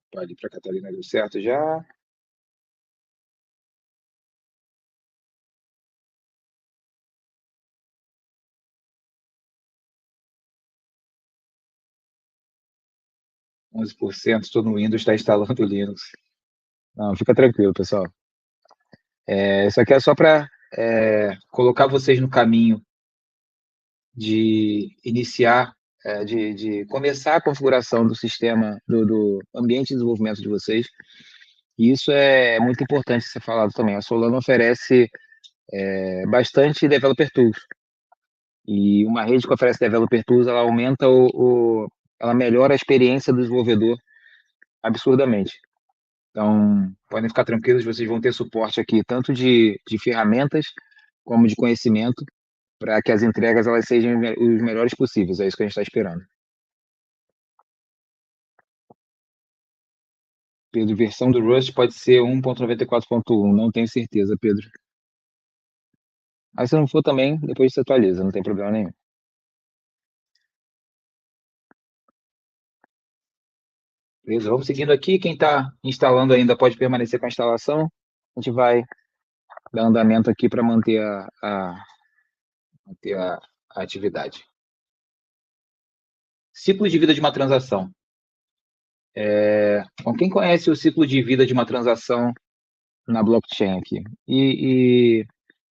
Pode ir para a Catarina, deu certo já. Estou no Windows, está instalando o Linux. Não, fica tranquilo, pessoal. Isso aqui é só para colocar vocês no caminho de iniciar, de começar a configuração do sistema, do ambiente de desenvolvimento de vocês. E isso é muito importante ser falado também. A Solana oferece bastante developer tools. E uma rede que oferece developer tools, ela aumenta ela melhora a experiência do desenvolvedor absurdamente. Então, podem ficar tranquilos, vocês vão ter suporte aqui, tanto de ferramentas, como de conhecimento, para que as entregas elas sejam os melhores possíveis. É isso que a gente está esperando. Pedro, versão do Rust pode ser 1.94.1, não tenho certeza, Pedro. Mas se não for também, depois você atualiza, não tem problema nenhum. Beleza, vamos seguindo aqui. Quem está instalando ainda pode permanecer com a instalação. A gente vai dar andamento aqui para manter manter a atividade. Ciclo de vida de uma transação. Bom, quem conhece o ciclo de vida de uma transação na blockchain aqui?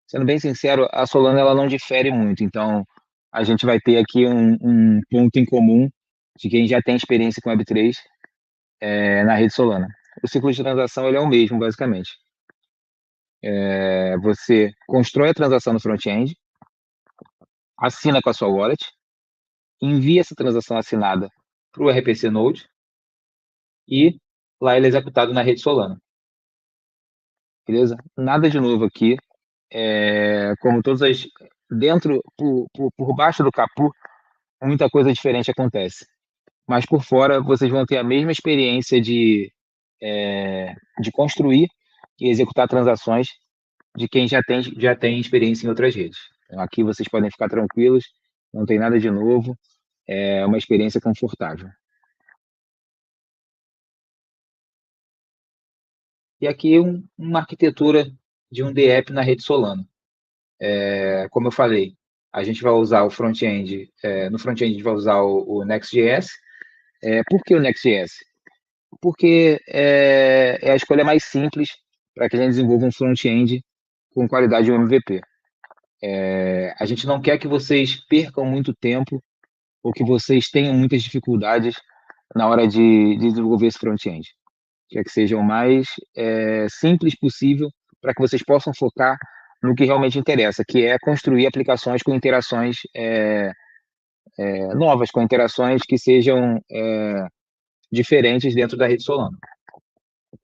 Sendo bem sincero, a Solana ela não difere muito. Então, a gente vai ter aqui um ponto em comum de quem já tem experiência com Web3 na rede Solana. O ciclo de transação ele é o mesmo, basicamente. Você constrói a transação no front-end, assina com a sua wallet, envia essa transação assinada para o RPC Node e lá ele é executado na rede Solana. Beleza? Nada de novo aqui. Como todas as... Dentro, por baixo do capô, muita coisa diferente acontece. Mas por fora, vocês vão ter a mesma experiência de construir e executar transações de quem já tem experiência em outras redes. Então, aqui vocês podem ficar tranquilos, não tem nada de novo, é uma experiência confortável. E aqui uma arquitetura de um DApp na rede Solana. como eu falei, a gente vai usar o front-end, no front-end a gente vai usar o Next.js. Por que o Next.js? Porque é a escolha mais simples para que a gente desenvolva um front-end com qualidade de um MVP. A gente não quer que vocês percam muito tempo ou que vocês tenham muitas dificuldades na hora de desenvolver esse front-end. Quer que seja o mais simples possível para que vocês possam focar no que realmente interessa, que é construir aplicações com interações novas, com interações que sejam diferentes dentro da rede Solana.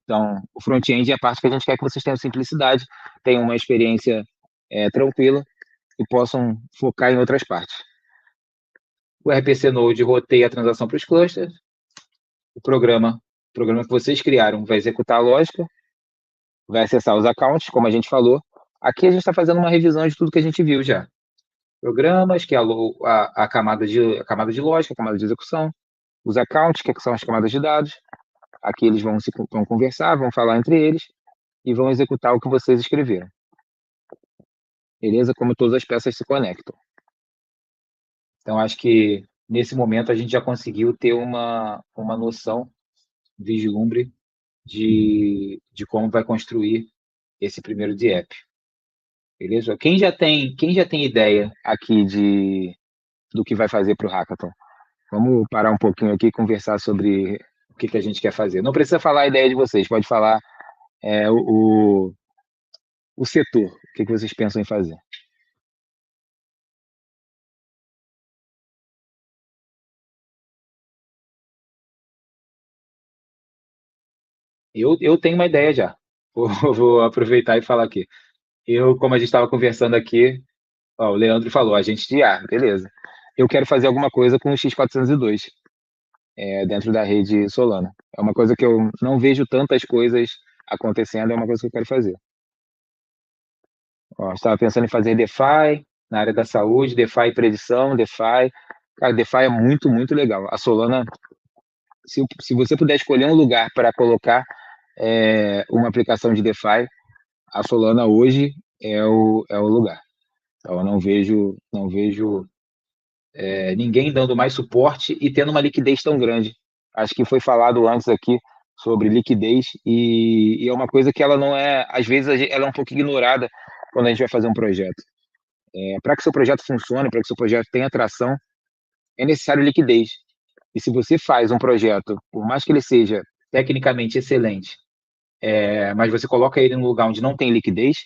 Então, o front-end é a parte que a gente quer que vocês tenham simplicidade, tenham uma experiência tranquila e possam focar em outras partes. O RPC Node roteia a transação para os clusters. O programa que vocês criaram vai executar a lógica, vai acessar os accounts, como a gente falou. Aqui a gente está fazendo uma revisão de tudo que a gente viu já. Programas, que é a camada de lógica, a camada de execução. Os accounts, que são as camadas de dados. Aqui eles vão conversar, vão falar entre eles e vão executar o que vocês escreveram. Beleza? Como todas as peças se conectam. Então, acho que nesse momento a gente já conseguiu ter uma noção, vislumbre de como vai construir esse primeiro DApp. Beleza? Quem já tem ideia aqui do que vai fazer para o Hackathon? Vamos parar um pouquinho aqui e conversar sobre o que a gente quer fazer. Não precisa falar a ideia de vocês, pode falar o setor, o que vocês pensam em fazer. Eu tenho uma ideia já. Vou aproveitar e falar aqui. Como a gente estava conversando aqui, o Leandro falou, agente de IA, beleza. Eu quero fazer alguma coisa com o X402 dentro da rede Solana. É uma coisa que eu não vejo tantas coisas acontecendo, é uma coisa que eu quero fazer. Estava pensando em fazer DeFi na área da saúde, DeFi predição, DeFi. Cara, DeFi é muito, muito legal. A Solana, se você puder escolher um lugar para colocar uma aplicação de DeFi, a Solana hoje é o lugar. Então, eu não vejo ninguém dando mais suporte e tendo uma liquidez tão grande. Acho que foi falado antes aqui sobre liquidez e é uma coisa que ela não é, às vezes ela é um pouco ignorada quando a gente vai fazer um projeto. Para que seu projeto funcione, para que seu projeto tenha atração, é necessário liquidez. E se você faz um projeto, por mais que ele seja tecnicamente excelente, mas você coloca ele num lugar onde não tem liquidez,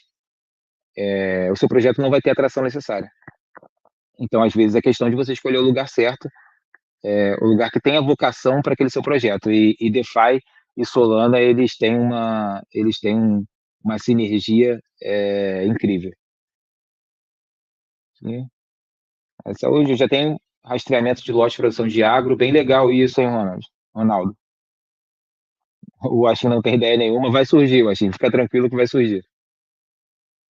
o seu projeto não vai ter a atração necessária. Então, às vezes, é questão de você escolher o lugar certo, o lugar que tenha vocação para aquele seu projeto. E DeFi e Solana, eles têm uma sinergia incrível. Essa hoje já tem rastreamento de lote de produção de agro, bem legal isso, hein, Ronaldo? O Axin não tem ideia nenhuma, vai surgir, o Axin, fica tranquilo que vai surgir.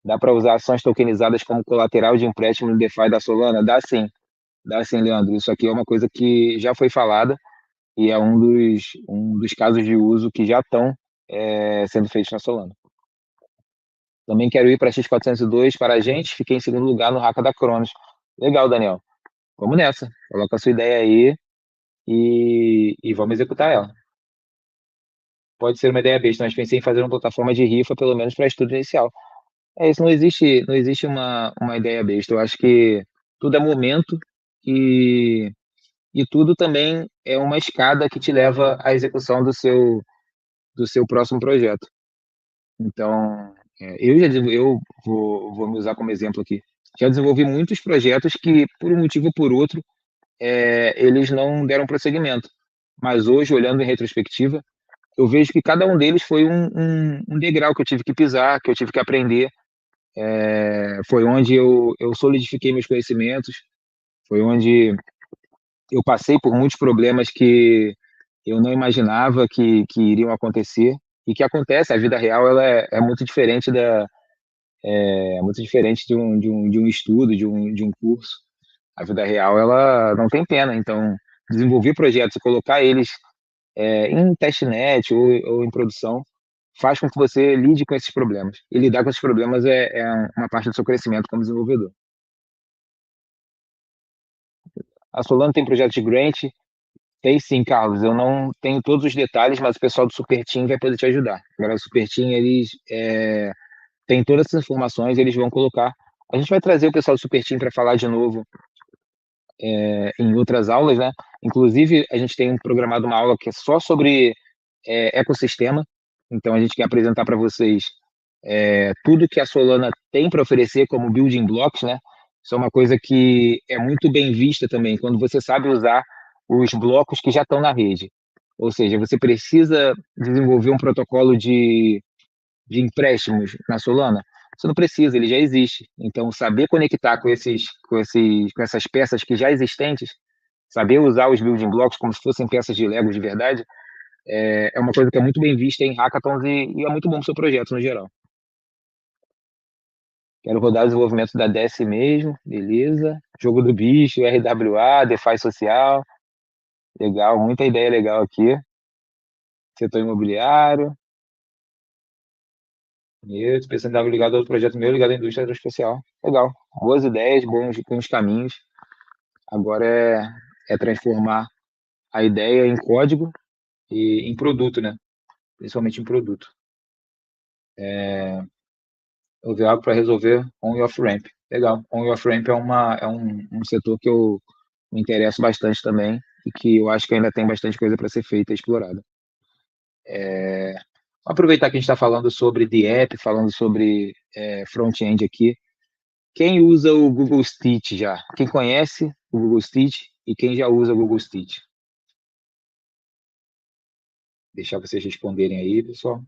Dá para usar ações tokenizadas como colateral de empréstimo no DeFi da Solana? Dá sim, Leandro. Isso aqui é uma coisa que já foi falada e é um dos casos de uso que já estão sendo feitos na Solana. Também quero ir para X402 para a gente, fiquei em segundo lugar no Hacka da Cronos. Legal, Daniel. Vamos nessa. Coloca a sua ideia aí e vamos executar ela. Pode ser uma ideia besta, mas pensei em fazer uma plataforma de rifa, pelo menos para estudo inicial. Isso não existe uma ideia besta. Eu acho que tudo é momento e tudo também é uma escada que te leva à execução do seu próximo projeto. Então, eu vou me usar como exemplo aqui. Já desenvolvi muitos projetos que, por um motivo ou por outro, eles não deram prosseguimento. Mas hoje, olhando em retrospectiva, eu vejo que cada um deles foi um degrau que eu tive que pisar, que eu tive que aprender. Foi onde eu solidifiquei meus conhecimentos, foi onde eu passei por muitos problemas que eu não imaginava que iriam acontecer e que acontece. A vida real ela é muito diferente de um estudo, de um curso. A vida real ela não tem pena. Então, desenvolver projetos e colocar eles em testnet ou em produção faz com que você lide com esses problemas. E lidar com esses problemas é uma parte do seu crescimento como desenvolvedor. A Solana tem projeto de grant? Tem sim, Carlos. Eu não tenho todos os detalhes, mas o pessoal do Super Team vai poder te ajudar. A galera do Super Team, eles têm todas essas informações, eles vão colocar. A gente vai trazer o pessoal do Super Team para falar de novo em outras aulas, né? Inclusive, a gente tem programado uma aula que é só sobre ecossistema. Então, a gente quer apresentar para vocês tudo que a Solana tem para oferecer como building blocks, né? Isso é uma coisa que é muito bem vista também, quando você sabe usar os blocos que já estão na rede. Ou seja, você precisa desenvolver um protocolo de empréstimos na Solana. Você não precisa, ele já existe. Então, saber conectar com essas peças que já existentes, saber usar os building blocks como se fossem peças de Lego de verdade, é uma coisa que é muito bem vista em hackathons e é muito bom para o seu projeto no geral. Quero rodar o desenvolvimento da DS mesmo, beleza. Jogo do bicho, RWA, DeFi social. Legal, muita ideia legal aqui. Setor imobiliário. Isso, pensando em ligado ao projeto meu, ligado à indústria aeroespacial. Legal. Boas ideias, bons caminhos. Agora é transformar a ideia em código e em produto, né? Principalmente em produto. Eu vi algo para resolver on e off-ramp. Legal. On e off-ramp é um setor que eu me interesso bastante também e que eu acho que ainda tem bastante coisa para ser feita e explorada. Vou aproveitar que a gente está falando sobre the app, falando sobre front-end aqui. Quem usa o Google Stitch já? Quem conhece o Google Stitch e quem já usa o Google Stitch? Deixar vocês responderem aí, pessoal.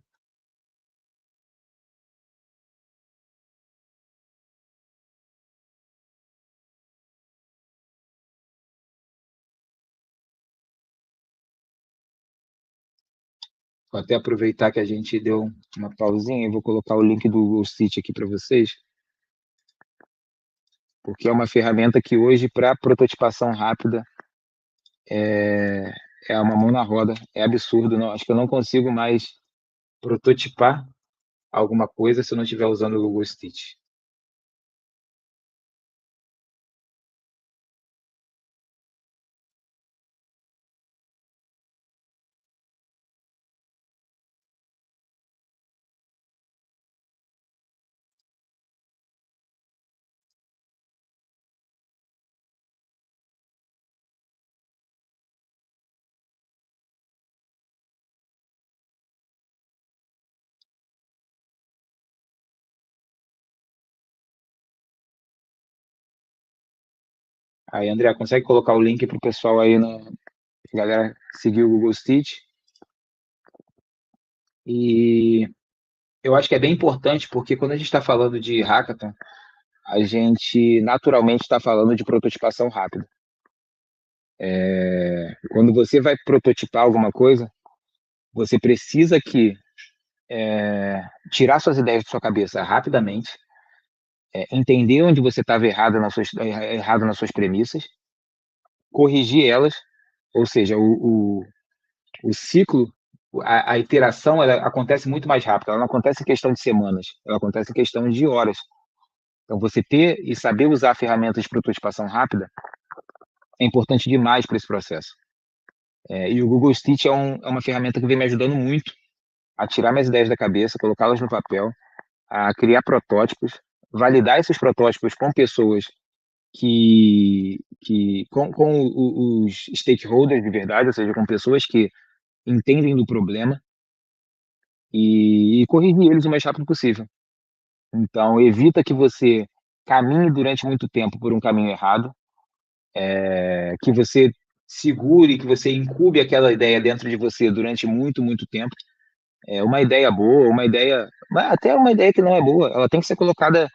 Vou até aproveitar que a gente deu uma pausinha e vou colocar o link do Google Stitch aqui para vocês, porque é uma ferramenta que hoje, para prototipação rápida, é uma mão na roda, é absurdo. Não, acho que eu não consigo mais prototipar alguma coisa se eu não estiver usando o Google Stitch. Aí, André, consegue colocar o link para o pessoal aí, galera, seguir o Google Stitch? E eu acho que é bem importante, porque quando a gente está falando de hackathon, a gente naturalmente está falando de prototipação rápida. Quando você vai prototipar alguma coisa, você precisa tirar suas ideias da sua cabeça rapidamente, entender onde você estava errado nas suas premissas, corrigir elas, ou seja, o ciclo, a iteração, ela acontece muito mais rápido, ela não acontece em questão de semanas, ela acontece em questão de horas. Então, você ter e saber usar ferramentas de prototipação rápida é importante demais para esse processo. E o Google Stitch é uma ferramenta que vem me ajudando muito a tirar minhas ideias da cabeça, colocá-las no papel, a criar protótipos, validar esses protótipos com pessoas com os stakeholders de verdade, ou seja, com pessoas que entendem do problema e corrigir eles o mais rápido possível. Então, evita que você caminhe durante muito tempo por um caminho errado, que você segure, que você incube aquela ideia dentro de você durante muito, muito tempo. Uma ideia boa, até uma ideia que não é boa, ela tem que ser colocada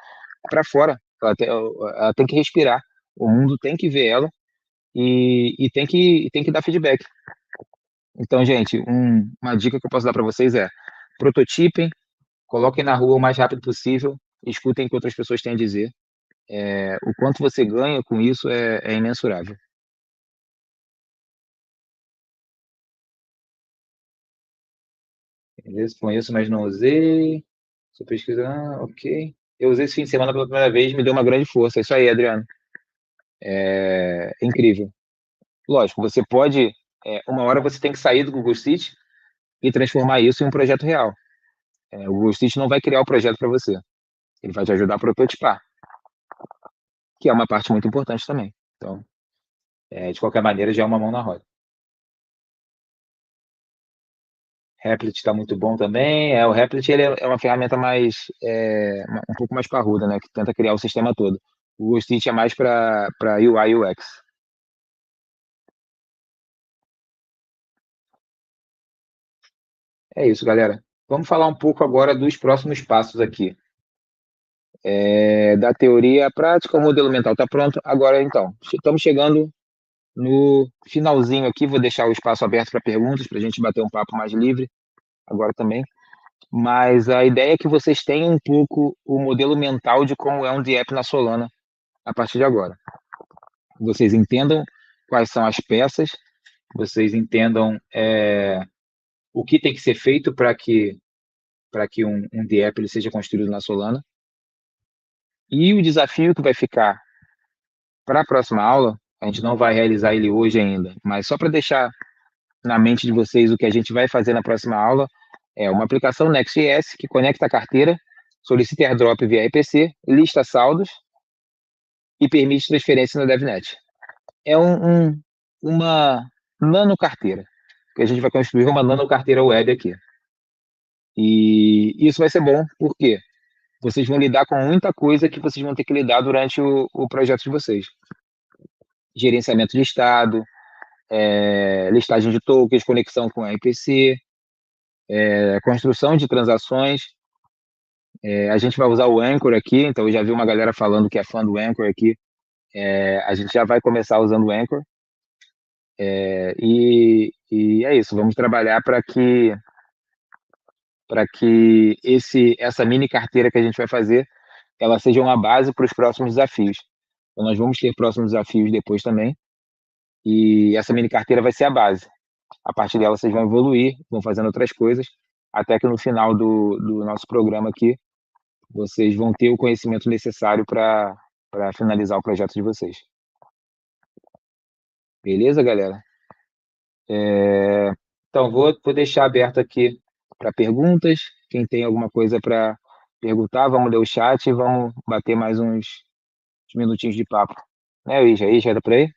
para fora, ela tem que respirar, o mundo tem que ver ela e tem que dar feedback. Então, gente, uma dica que eu posso dar para vocês é prototipem, coloquem na rua o mais rápido possível, escutem o que outras pessoas têm a dizer. O quanto você ganha com isso é imensurável. Beleza, conheço, mas não usei. Só pesquisa, ok. Eu usei esse fim de semana pela primeira vez, me deu uma grande força. É isso aí, Adriano. É incrível. Lógico, você pode, uma hora você tem que sair do Google Sheet e transformar isso em um projeto real. O Google Sheet não vai criar o projeto para você. Ele vai te ajudar a prototipar, que é uma parte muito importante também. Então, de qualquer maneira, já é uma mão na roda. Replit está muito bom também. O Replit ele é uma ferramenta mais um pouco mais parruda, né? Que tenta criar o sistema todo. O Google Sheet é mais para UI e UX. É isso, galera. Vamos falar um pouco agora dos próximos passos aqui. Da teoria à prática, o modelo mental está pronto. Agora, então, estamos chegando no finalzinho aqui. Vou deixar o espaço aberto para perguntas, para a gente bater um papo mais livre agora também. Mas a ideia é que vocês tenham um pouco o modelo mental de como é um DApp na Solana a partir de agora. Vocês entendam quais são as peças, vocês entendam o que tem que ser feito para que um DApp ele seja construído na Solana. E o desafio que vai ficar para a próxima aula, a gente não vai realizar ele hoje ainda, mas só para deixar na mente de vocês o que a gente vai fazer na próxima aula, é uma aplicação Next.js que conecta a carteira, solicita airdrop via IPC, lista saldos e permite transferência na DevNet. É uma nano carteira, que a gente vai construir uma nano carteira web aqui. E isso vai ser bom, porque vocês vão lidar com muita coisa que vocês vão ter que lidar durante o projeto de vocês. Gerenciamento de estado, listagem de tokens, conexão com a IPC, construção de transações. A gente vai usar o Anchor aqui, então eu já vi uma galera falando que é fã do Anchor aqui. A gente já vai começar usando o Anchor. E é isso, vamos trabalhar para que essa mini carteira que a gente vai fazer, ela seja uma base para os próximos desafios. Então, nós vamos ter próximos desafios depois também, e essa mini carteira vai ser a base. A partir dela, vocês vão evoluir, vão fazendo outras coisas, até que no final do nosso programa aqui, vocês vão ter o conhecimento necessário para finalizar o projeto de vocês. Beleza, galera? Então, vou deixar aberto aqui para perguntas. Quem tem alguma coisa para perguntar, vamos ler o chat e vamos bater mais uns minutinhos de papo. Né, Ija? Ija, dá para ir?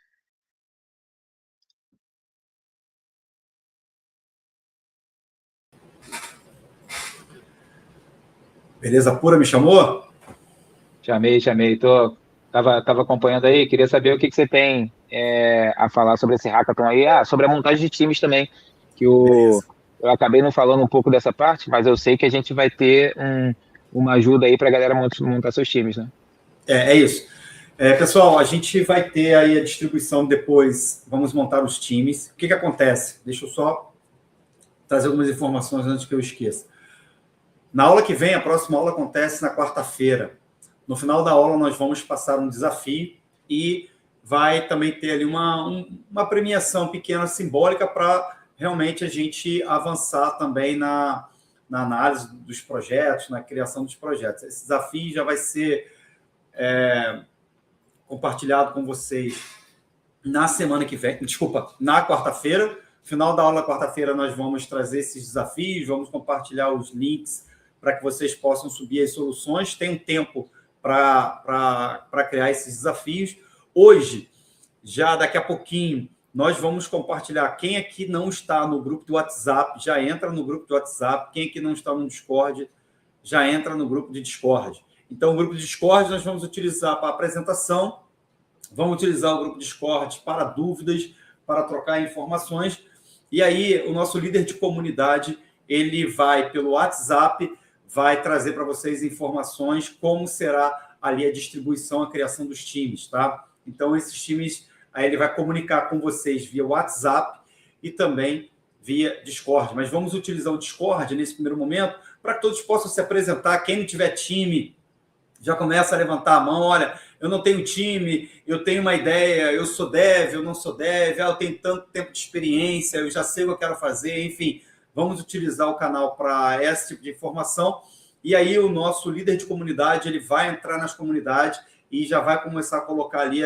Beleza pura, me chamou? Chamei. Tava acompanhando aí, queria saber o que você tem a falar sobre esse hackathon aí. Sobre a montagem de times também, que eu acabei não falando um pouco dessa parte, mas eu sei que a gente vai ter uma ajuda aí para a galera montar seus times, né? É isso. Pessoal, a gente vai ter aí a distribuição depois, vamos montar os times. O que acontece? Deixa eu só trazer algumas informações antes que eu esqueça. Na aula que vem, a próxima aula acontece na quarta-feira. No final da aula, nós vamos passar um desafio e vai também ter ali uma premiação pequena, simbólica, para realmente a gente avançar também na análise dos projetos, na criação dos projetos. Esse desafio já vai ser compartilhado com vocês na semana que vem, na quarta-feira. Final da aula, quarta-feira, nós vamos trazer esses desafios, vamos compartilhar os links para que vocês possam subir as soluções. Tem um tempo para criar esses desafios. Hoje, já daqui a pouquinho, nós vamos compartilhar. Quem aqui não está no grupo do WhatsApp, já entra no grupo do WhatsApp. Quem aqui não está no Discord, já entra no grupo de Discord. Então, o grupo de Discord nós vamos utilizar para apresentação, vamos utilizar o grupo de Discord para dúvidas, para trocar informações. E aí, o nosso líder de comunidade, ele vai pelo WhatsApp, vai trazer para vocês informações como será ali a distribuição, a criação dos times, tá? Então, esses times, aí ele vai comunicar com vocês via WhatsApp e também via Discord. Mas vamos utilizar o Discord nesse primeiro momento para que todos possam se apresentar. Quem não tiver time, já começa a levantar a mão. Olha, eu não tenho time, eu tenho uma ideia, eu sou dev, eu não sou dev, eu tenho tanto tempo de experiência, eu já sei o que eu quero fazer, enfim. vamos utilizar o canal para esse tipo de informação. E aí o nosso líder de comunidade ele vai entrar nas comunidades e já vai começar a colocar ali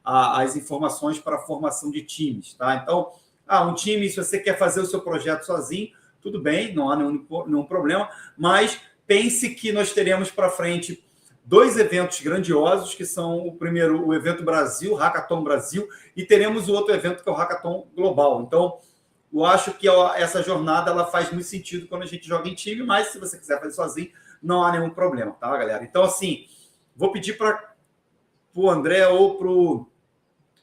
as informações para a formação de times, tá? Então, um time, se você quer fazer o seu projeto sozinho, tudo bem, não há nenhum problema, mas pense que nós teremos para frente 2 eventos grandiosos, que são o primeiro, o evento Brasil, Hackathon Brasil, e teremos o outro evento que é o Hackathon Global. Então, eu acho que essa jornada ela faz muito sentido quando a gente joga em time, mas se você quiser fazer sozinho, não há nenhum problema, tá, galera? Então, assim, vou pedir para o André ou para o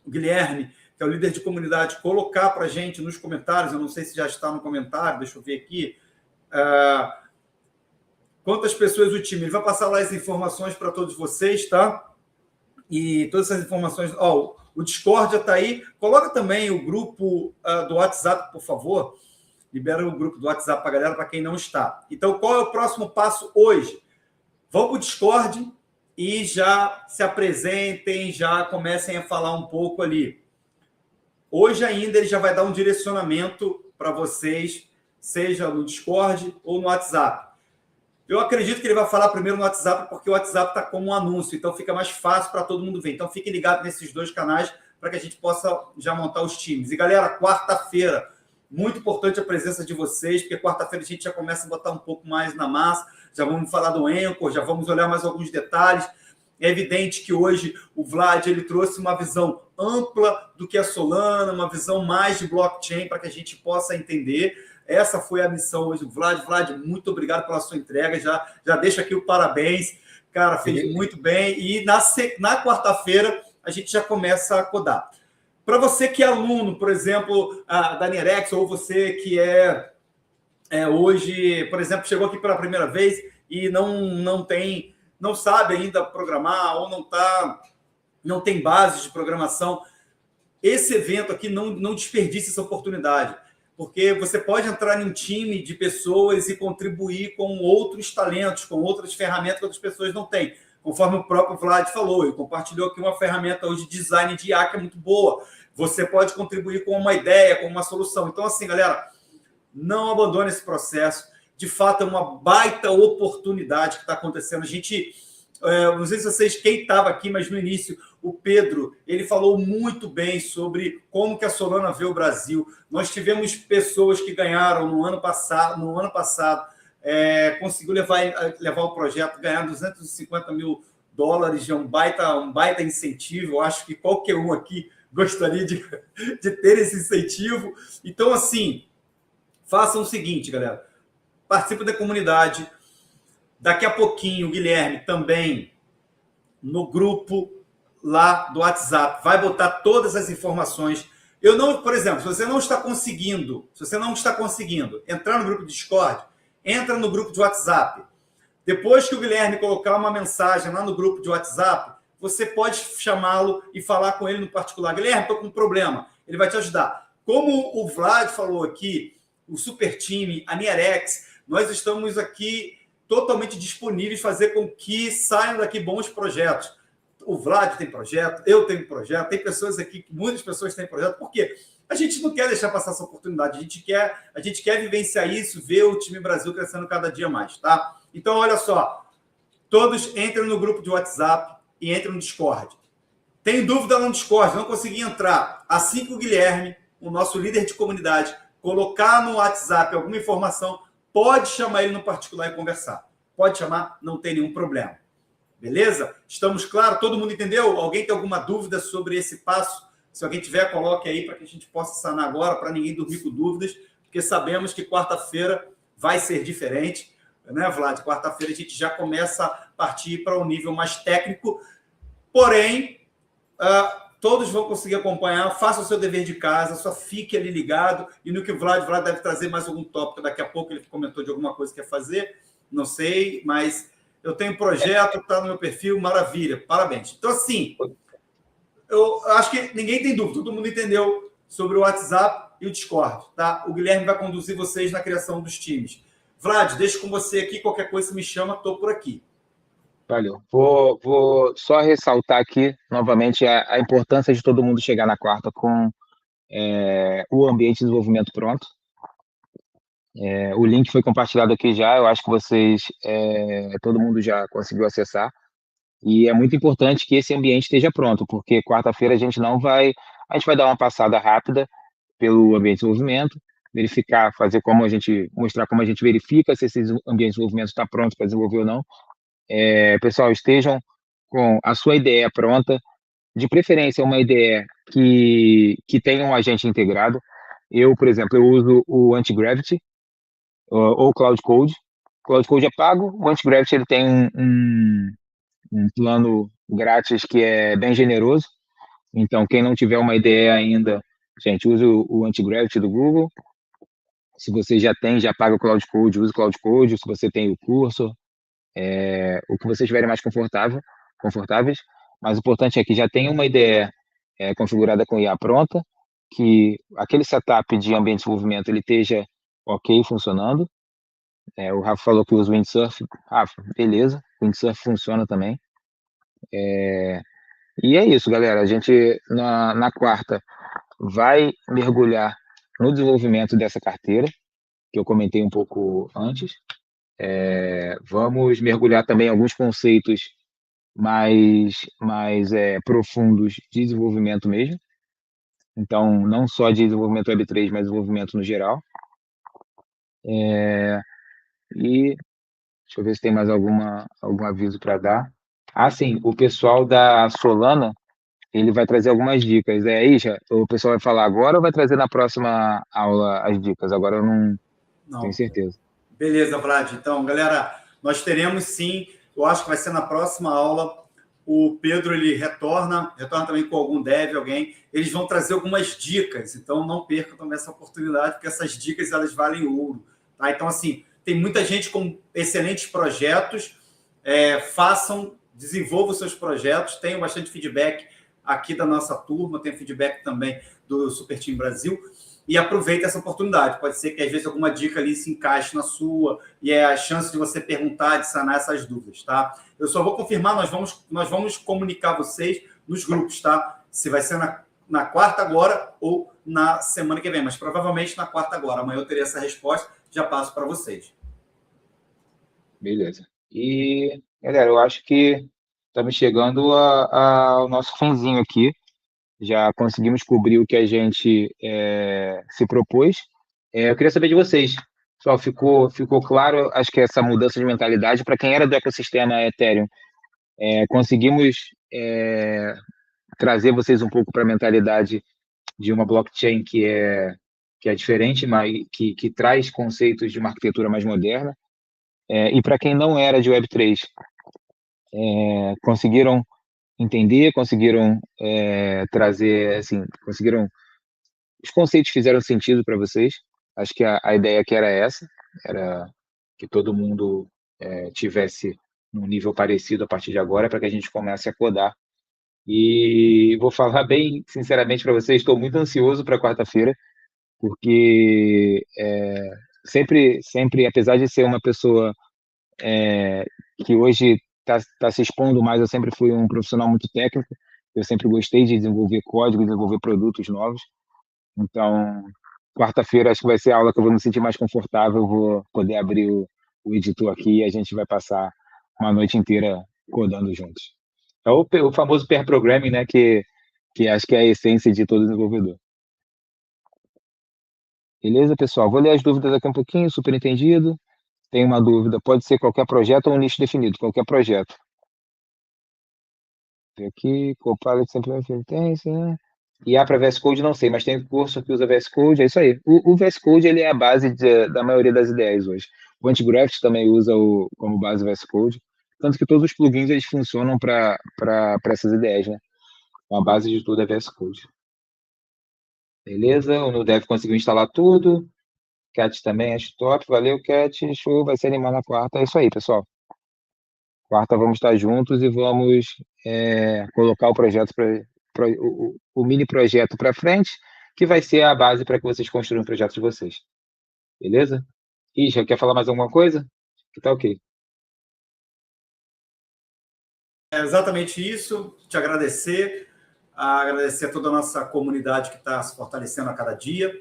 Guilherme, que é o líder de comunidade, colocar para a gente nos comentários, eu não sei se já está no comentário, deixa eu ver aqui, quantas pessoas o time, ele vai passar lá as informações para todos vocês, tá? E todas essas informações, o Discord já está aí, coloca também o grupo do WhatsApp, por favor, libera o grupo do WhatsApp para a galera, para quem não está. Então, qual é o próximo passo hoje? Vão para o Discord e já se apresentem, já comecem a falar um pouco ali. Hoje ainda ele já vai dar um direcionamento para vocês, seja no Discord ou no WhatsApp. Eu acredito que ele vai falar primeiro no WhatsApp, porque o WhatsApp está como um anúncio, então fica mais fácil para todo mundo ver. Então fiquem ligados nesses 2 canais para que a gente possa já montar os times. E galera, quarta-feira, muito importante a presença de vocês, porque quarta-feira a gente já começa a botar um pouco mais na massa, já vamos falar do Anchor, já vamos olhar mais alguns detalhes. É evidente que hoje o Vlad ele trouxe uma visão ampla do que é Solana, uma visão mais de blockchain para que a gente possa entender. Essa foi a missão hoje do Vlad. Vlad, muito obrigado pela sua entrega. Já deixo aqui o parabéns. Cara, fez muito bem. E na quarta-feira a gente já começa a codar. Para você que é aluno, por exemplo, da Nerex, ou você que hoje, por exemplo, chegou aqui pela primeira vez e não sabe ainda programar ou não tem base de programação, esse evento aqui não desperdice essa oportunidade, porque você pode entrar em um time de pessoas e contribuir com outros talentos, com outras ferramentas que outras pessoas não têm. Conforme o próprio Vlad falou, ele compartilhou aqui uma ferramenta hoje de design de IA que é muito boa. Você pode contribuir com uma ideia, com uma solução. Então, assim, galera, não abandone esse processo. De fato, é uma baita oportunidade que está acontecendo. A gente, não sei se vocês, quem estava aqui, mas no início, o Pedro, ele falou muito bem sobre como que a Solana vê o Brasil. Nós tivemos pessoas que ganharam no ano passado, conseguiu levar o projeto, ganhar $250 mil, é um baita incentivo. Eu acho que qualquer um aqui gostaria de ter esse incentivo. Então, assim, façam o seguinte, galera. Participe da comunidade. Daqui a pouquinho, o Guilherme também, no grupo lá do WhatsApp, vai botar todas as informações. Por exemplo, se você não está conseguindo entrar no grupo do Discord, entra no grupo de WhatsApp. Depois que o Guilherme colocar uma mensagem lá no grupo de WhatsApp, você pode chamá-lo e falar com ele no particular. Guilherme, estou com um problema. Ele vai te ajudar. Como o Vlad falou aqui, o Super Time, a Nerex, nós estamos aqui totalmente disponíveis fazer com que saiam daqui bons projetos. O Vlad tem projeto, eu tenho projeto, tem pessoas aqui, muitas pessoas têm projeto. Por quê? A gente não quer deixar passar essa oportunidade, a gente quer vivenciar isso, ver o time Brasil crescendo cada dia mais, tá? Então, olha só, todos entrem no grupo de WhatsApp e entrem no Discord. Tem dúvida no Discord, não consegui entrar. Assim que o Guilherme, o nosso líder de comunidade, colocar no WhatsApp alguma informação, pode chamar ele no particular e conversar. Pode chamar, não tem nenhum problema. Beleza? Estamos claros? Todo mundo entendeu? Alguém tem alguma dúvida sobre esse passo? Se alguém tiver, coloque aí para que a gente possa sanar agora, para ninguém dormir com dúvidas, porque sabemos que quarta-feira vai ser diferente, né, Vlad? Quarta-feira a gente já começa a partir para um nível mais técnico, porém, todos vão conseguir acompanhar. Faça o seu dever de casa, só fique ali ligado, e no que o Vlad deve trazer mais algum tópico daqui a pouco, ele comentou de alguma coisa que quer fazer, não sei, mas eu tenho projeto, está no meu perfil, maravilha, parabéns. Então, assim, eu acho que ninguém tem dúvida, todo mundo entendeu sobre o WhatsApp e o Discord, tá? O Guilherme vai conduzir vocês na criação dos times. Vlad, deixo com você aqui, qualquer coisa me chama, estou por aqui. Valeu. Vou só ressaltar aqui, novamente, a importância de todo mundo chegar na quarta com o ambiente de desenvolvimento pronto. O link foi compartilhado aqui já, eu acho que todo mundo já conseguiu acessar. E é muito importante que esse ambiente esteja pronto, porque quarta-feira a gente vai dar uma passada rápida pelo ambiente de desenvolvimento, verificar, mostrar como a gente verifica se esse ambiente de desenvolvimento está pronto para desenvolver ou não. Pessoal, estejam com a sua ideia pronta, de preferência uma ideia que tenha um agente integrado. Eu, por exemplo, eu uso o Antigravity ou Cloud Code. O Cloud Code é pago, o Antigravity ele tem um plano grátis que é bem generoso. Então, quem não tiver uma ideia ainda, gente, use o Antigravity do Google. Se você já paga o Cloud Code, use o Cloud Code. Se você tem o Cursor, o que vocês estiverem mais confortáveis. Mas o importante é que já tenha uma ideia configurada com IA pronta, que aquele setup de ambiente de desenvolvimento ele esteja ok, funcionando. O Rafa falou que usa o Windsurf. Rafa, beleza, o Windsurf funciona também. E é isso, galera. A gente, na quarta, vai mergulhar no desenvolvimento dessa carteira, que eu comentei um pouco antes. Vamos mergulhar também em alguns conceitos mais profundos de desenvolvimento mesmo. Então, não só de desenvolvimento Web3, mas desenvolvimento no geral. E deixa eu ver se tem mais algum aviso para dar. Sim, o pessoal da Solana, ele vai trazer algumas dicas. Isha, o pessoal vai falar agora ou vai trazer na próxima aula as dicas? Agora eu não tenho certeza. Beleza, Vlad. Então, galera, nós teremos sim, eu acho que vai ser na próxima aula. O Pedro, ele retorna também com algum dev, alguém. Eles vão trazer algumas dicas, então não percam também essa oportunidade, porque essas dicas, elas valem ouro. Tá? Então, assim, tem muita gente com excelentes projetos. Desenvolvam seus projetos, tenham bastante feedback aqui da nossa turma, tem feedback também do Super Team Brasil, e aproveita essa oportunidade. Pode ser que, às vezes, alguma dica ali se encaixe na sua, e é a chance de você perguntar, de sanar essas dúvidas, tá? Eu só vou confirmar, nós vamos comunicar vocês nos grupos, tá? Se vai ser na quarta agora ou na semana que vem, mas provavelmente na quarta agora. Amanhã eu terei essa resposta, já passo para vocês. Beleza. E, galera, eu acho que estamos chegando ao nosso finzinho aqui. Já conseguimos cobrir o que a gente se propôs. Eu queria saber de vocês. Pessoal, ficou claro, acho que essa mudança de mentalidade, para quem era do ecossistema Ethereum, conseguimos trazer vocês um pouco para a mentalidade de uma blockchain que é diferente, mas que traz conceitos de uma arquitetura mais moderna. E para quem não era de Web3, conseguiram entender, conseguiram trazer, assim, os conceitos fizeram sentido para vocês. Acho que a ideia aqui era essa, era que todo mundo tivesse um nível parecido a partir de agora, para que a gente comece a codar. E vou falar bem sinceramente para vocês, estou muito ansioso para quarta-feira, porque sempre, apesar de ser uma pessoa que hoje está se expondo mais, eu sempre fui um profissional muito técnico, eu sempre gostei de desenvolver código, desenvolver produtos novos. Então, quarta-feira acho que vai ser a aula que eu vou me sentir mais confortável, eu vou poder abrir o editor aqui e a gente vai passar uma noite inteira codando juntos. É o famoso pair programming, né, que acho que é a essência de todo desenvolvedor. Beleza, pessoal? Vou ler as dúvidas aqui um pouquinho, super entendido. Tem uma dúvida, pode ser qualquer projeto ou um nicho definido, qualquer projeto. Aqui, Copilot sempre referência, né? E para VS Code não sei, mas tem curso que usa VS Code, é isso aí. O VS Code ele é a base da maioria das ideias hoje. O Antigraft também usa como base o VS Code, tanto que todos os plugins eles funcionam para essas ideias, né? A base de tudo é VS Code. Beleza, o NuDev conseguiu instalar tudo. Cat também, acho top. Valeu, Cat. Show, vai se animar na quarta. É isso aí, pessoal. Quarta vamos estar juntos e vamos colocar o projeto o mini projeto para frente, que vai ser a base para que vocês construam o projeto de vocês. Beleza? Isha, quer falar mais alguma coisa? Que tá ok. É exatamente isso. Te agradecer a toda a nossa comunidade que está se fortalecendo a cada dia.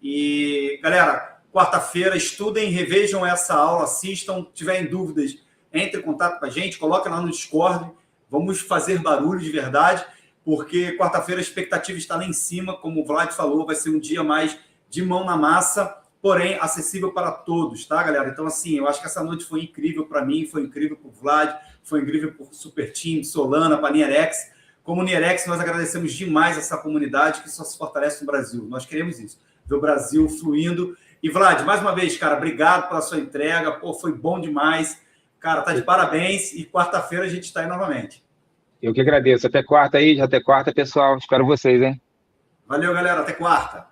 E, galera, quarta-feira, estudem, revejam essa aula, assistam, tiverem dúvidas, entre em contato com a gente, coloquem lá no Discord, vamos fazer barulho de verdade, porque quarta-feira a expectativa está lá em cima, como o Vlad falou, vai ser um dia mais de mão na massa, porém acessível para todos, tá, galera? Então, assim, eu acho que essa noite foi incrível para mim, foi incrível para o Vlad, foi incrível para o Super Team, Solana, para a Nierex. Como Nierex, nós agradecemos demais essa comunidade que só se fortalece no Brasil. Nós queremos isso, ver o Brasil fluindo. E, Vlad, mais uma vez, cara, obrigado pela sua entrega. Pô, foi bom demais. Cara, tá de parabéns. E quarta-feira a gente está aí novamente. Eu que agradeço. Até quarta aí, até quarta, pessoal. Espero vocês, hein? Valeu, galera. Até quarta.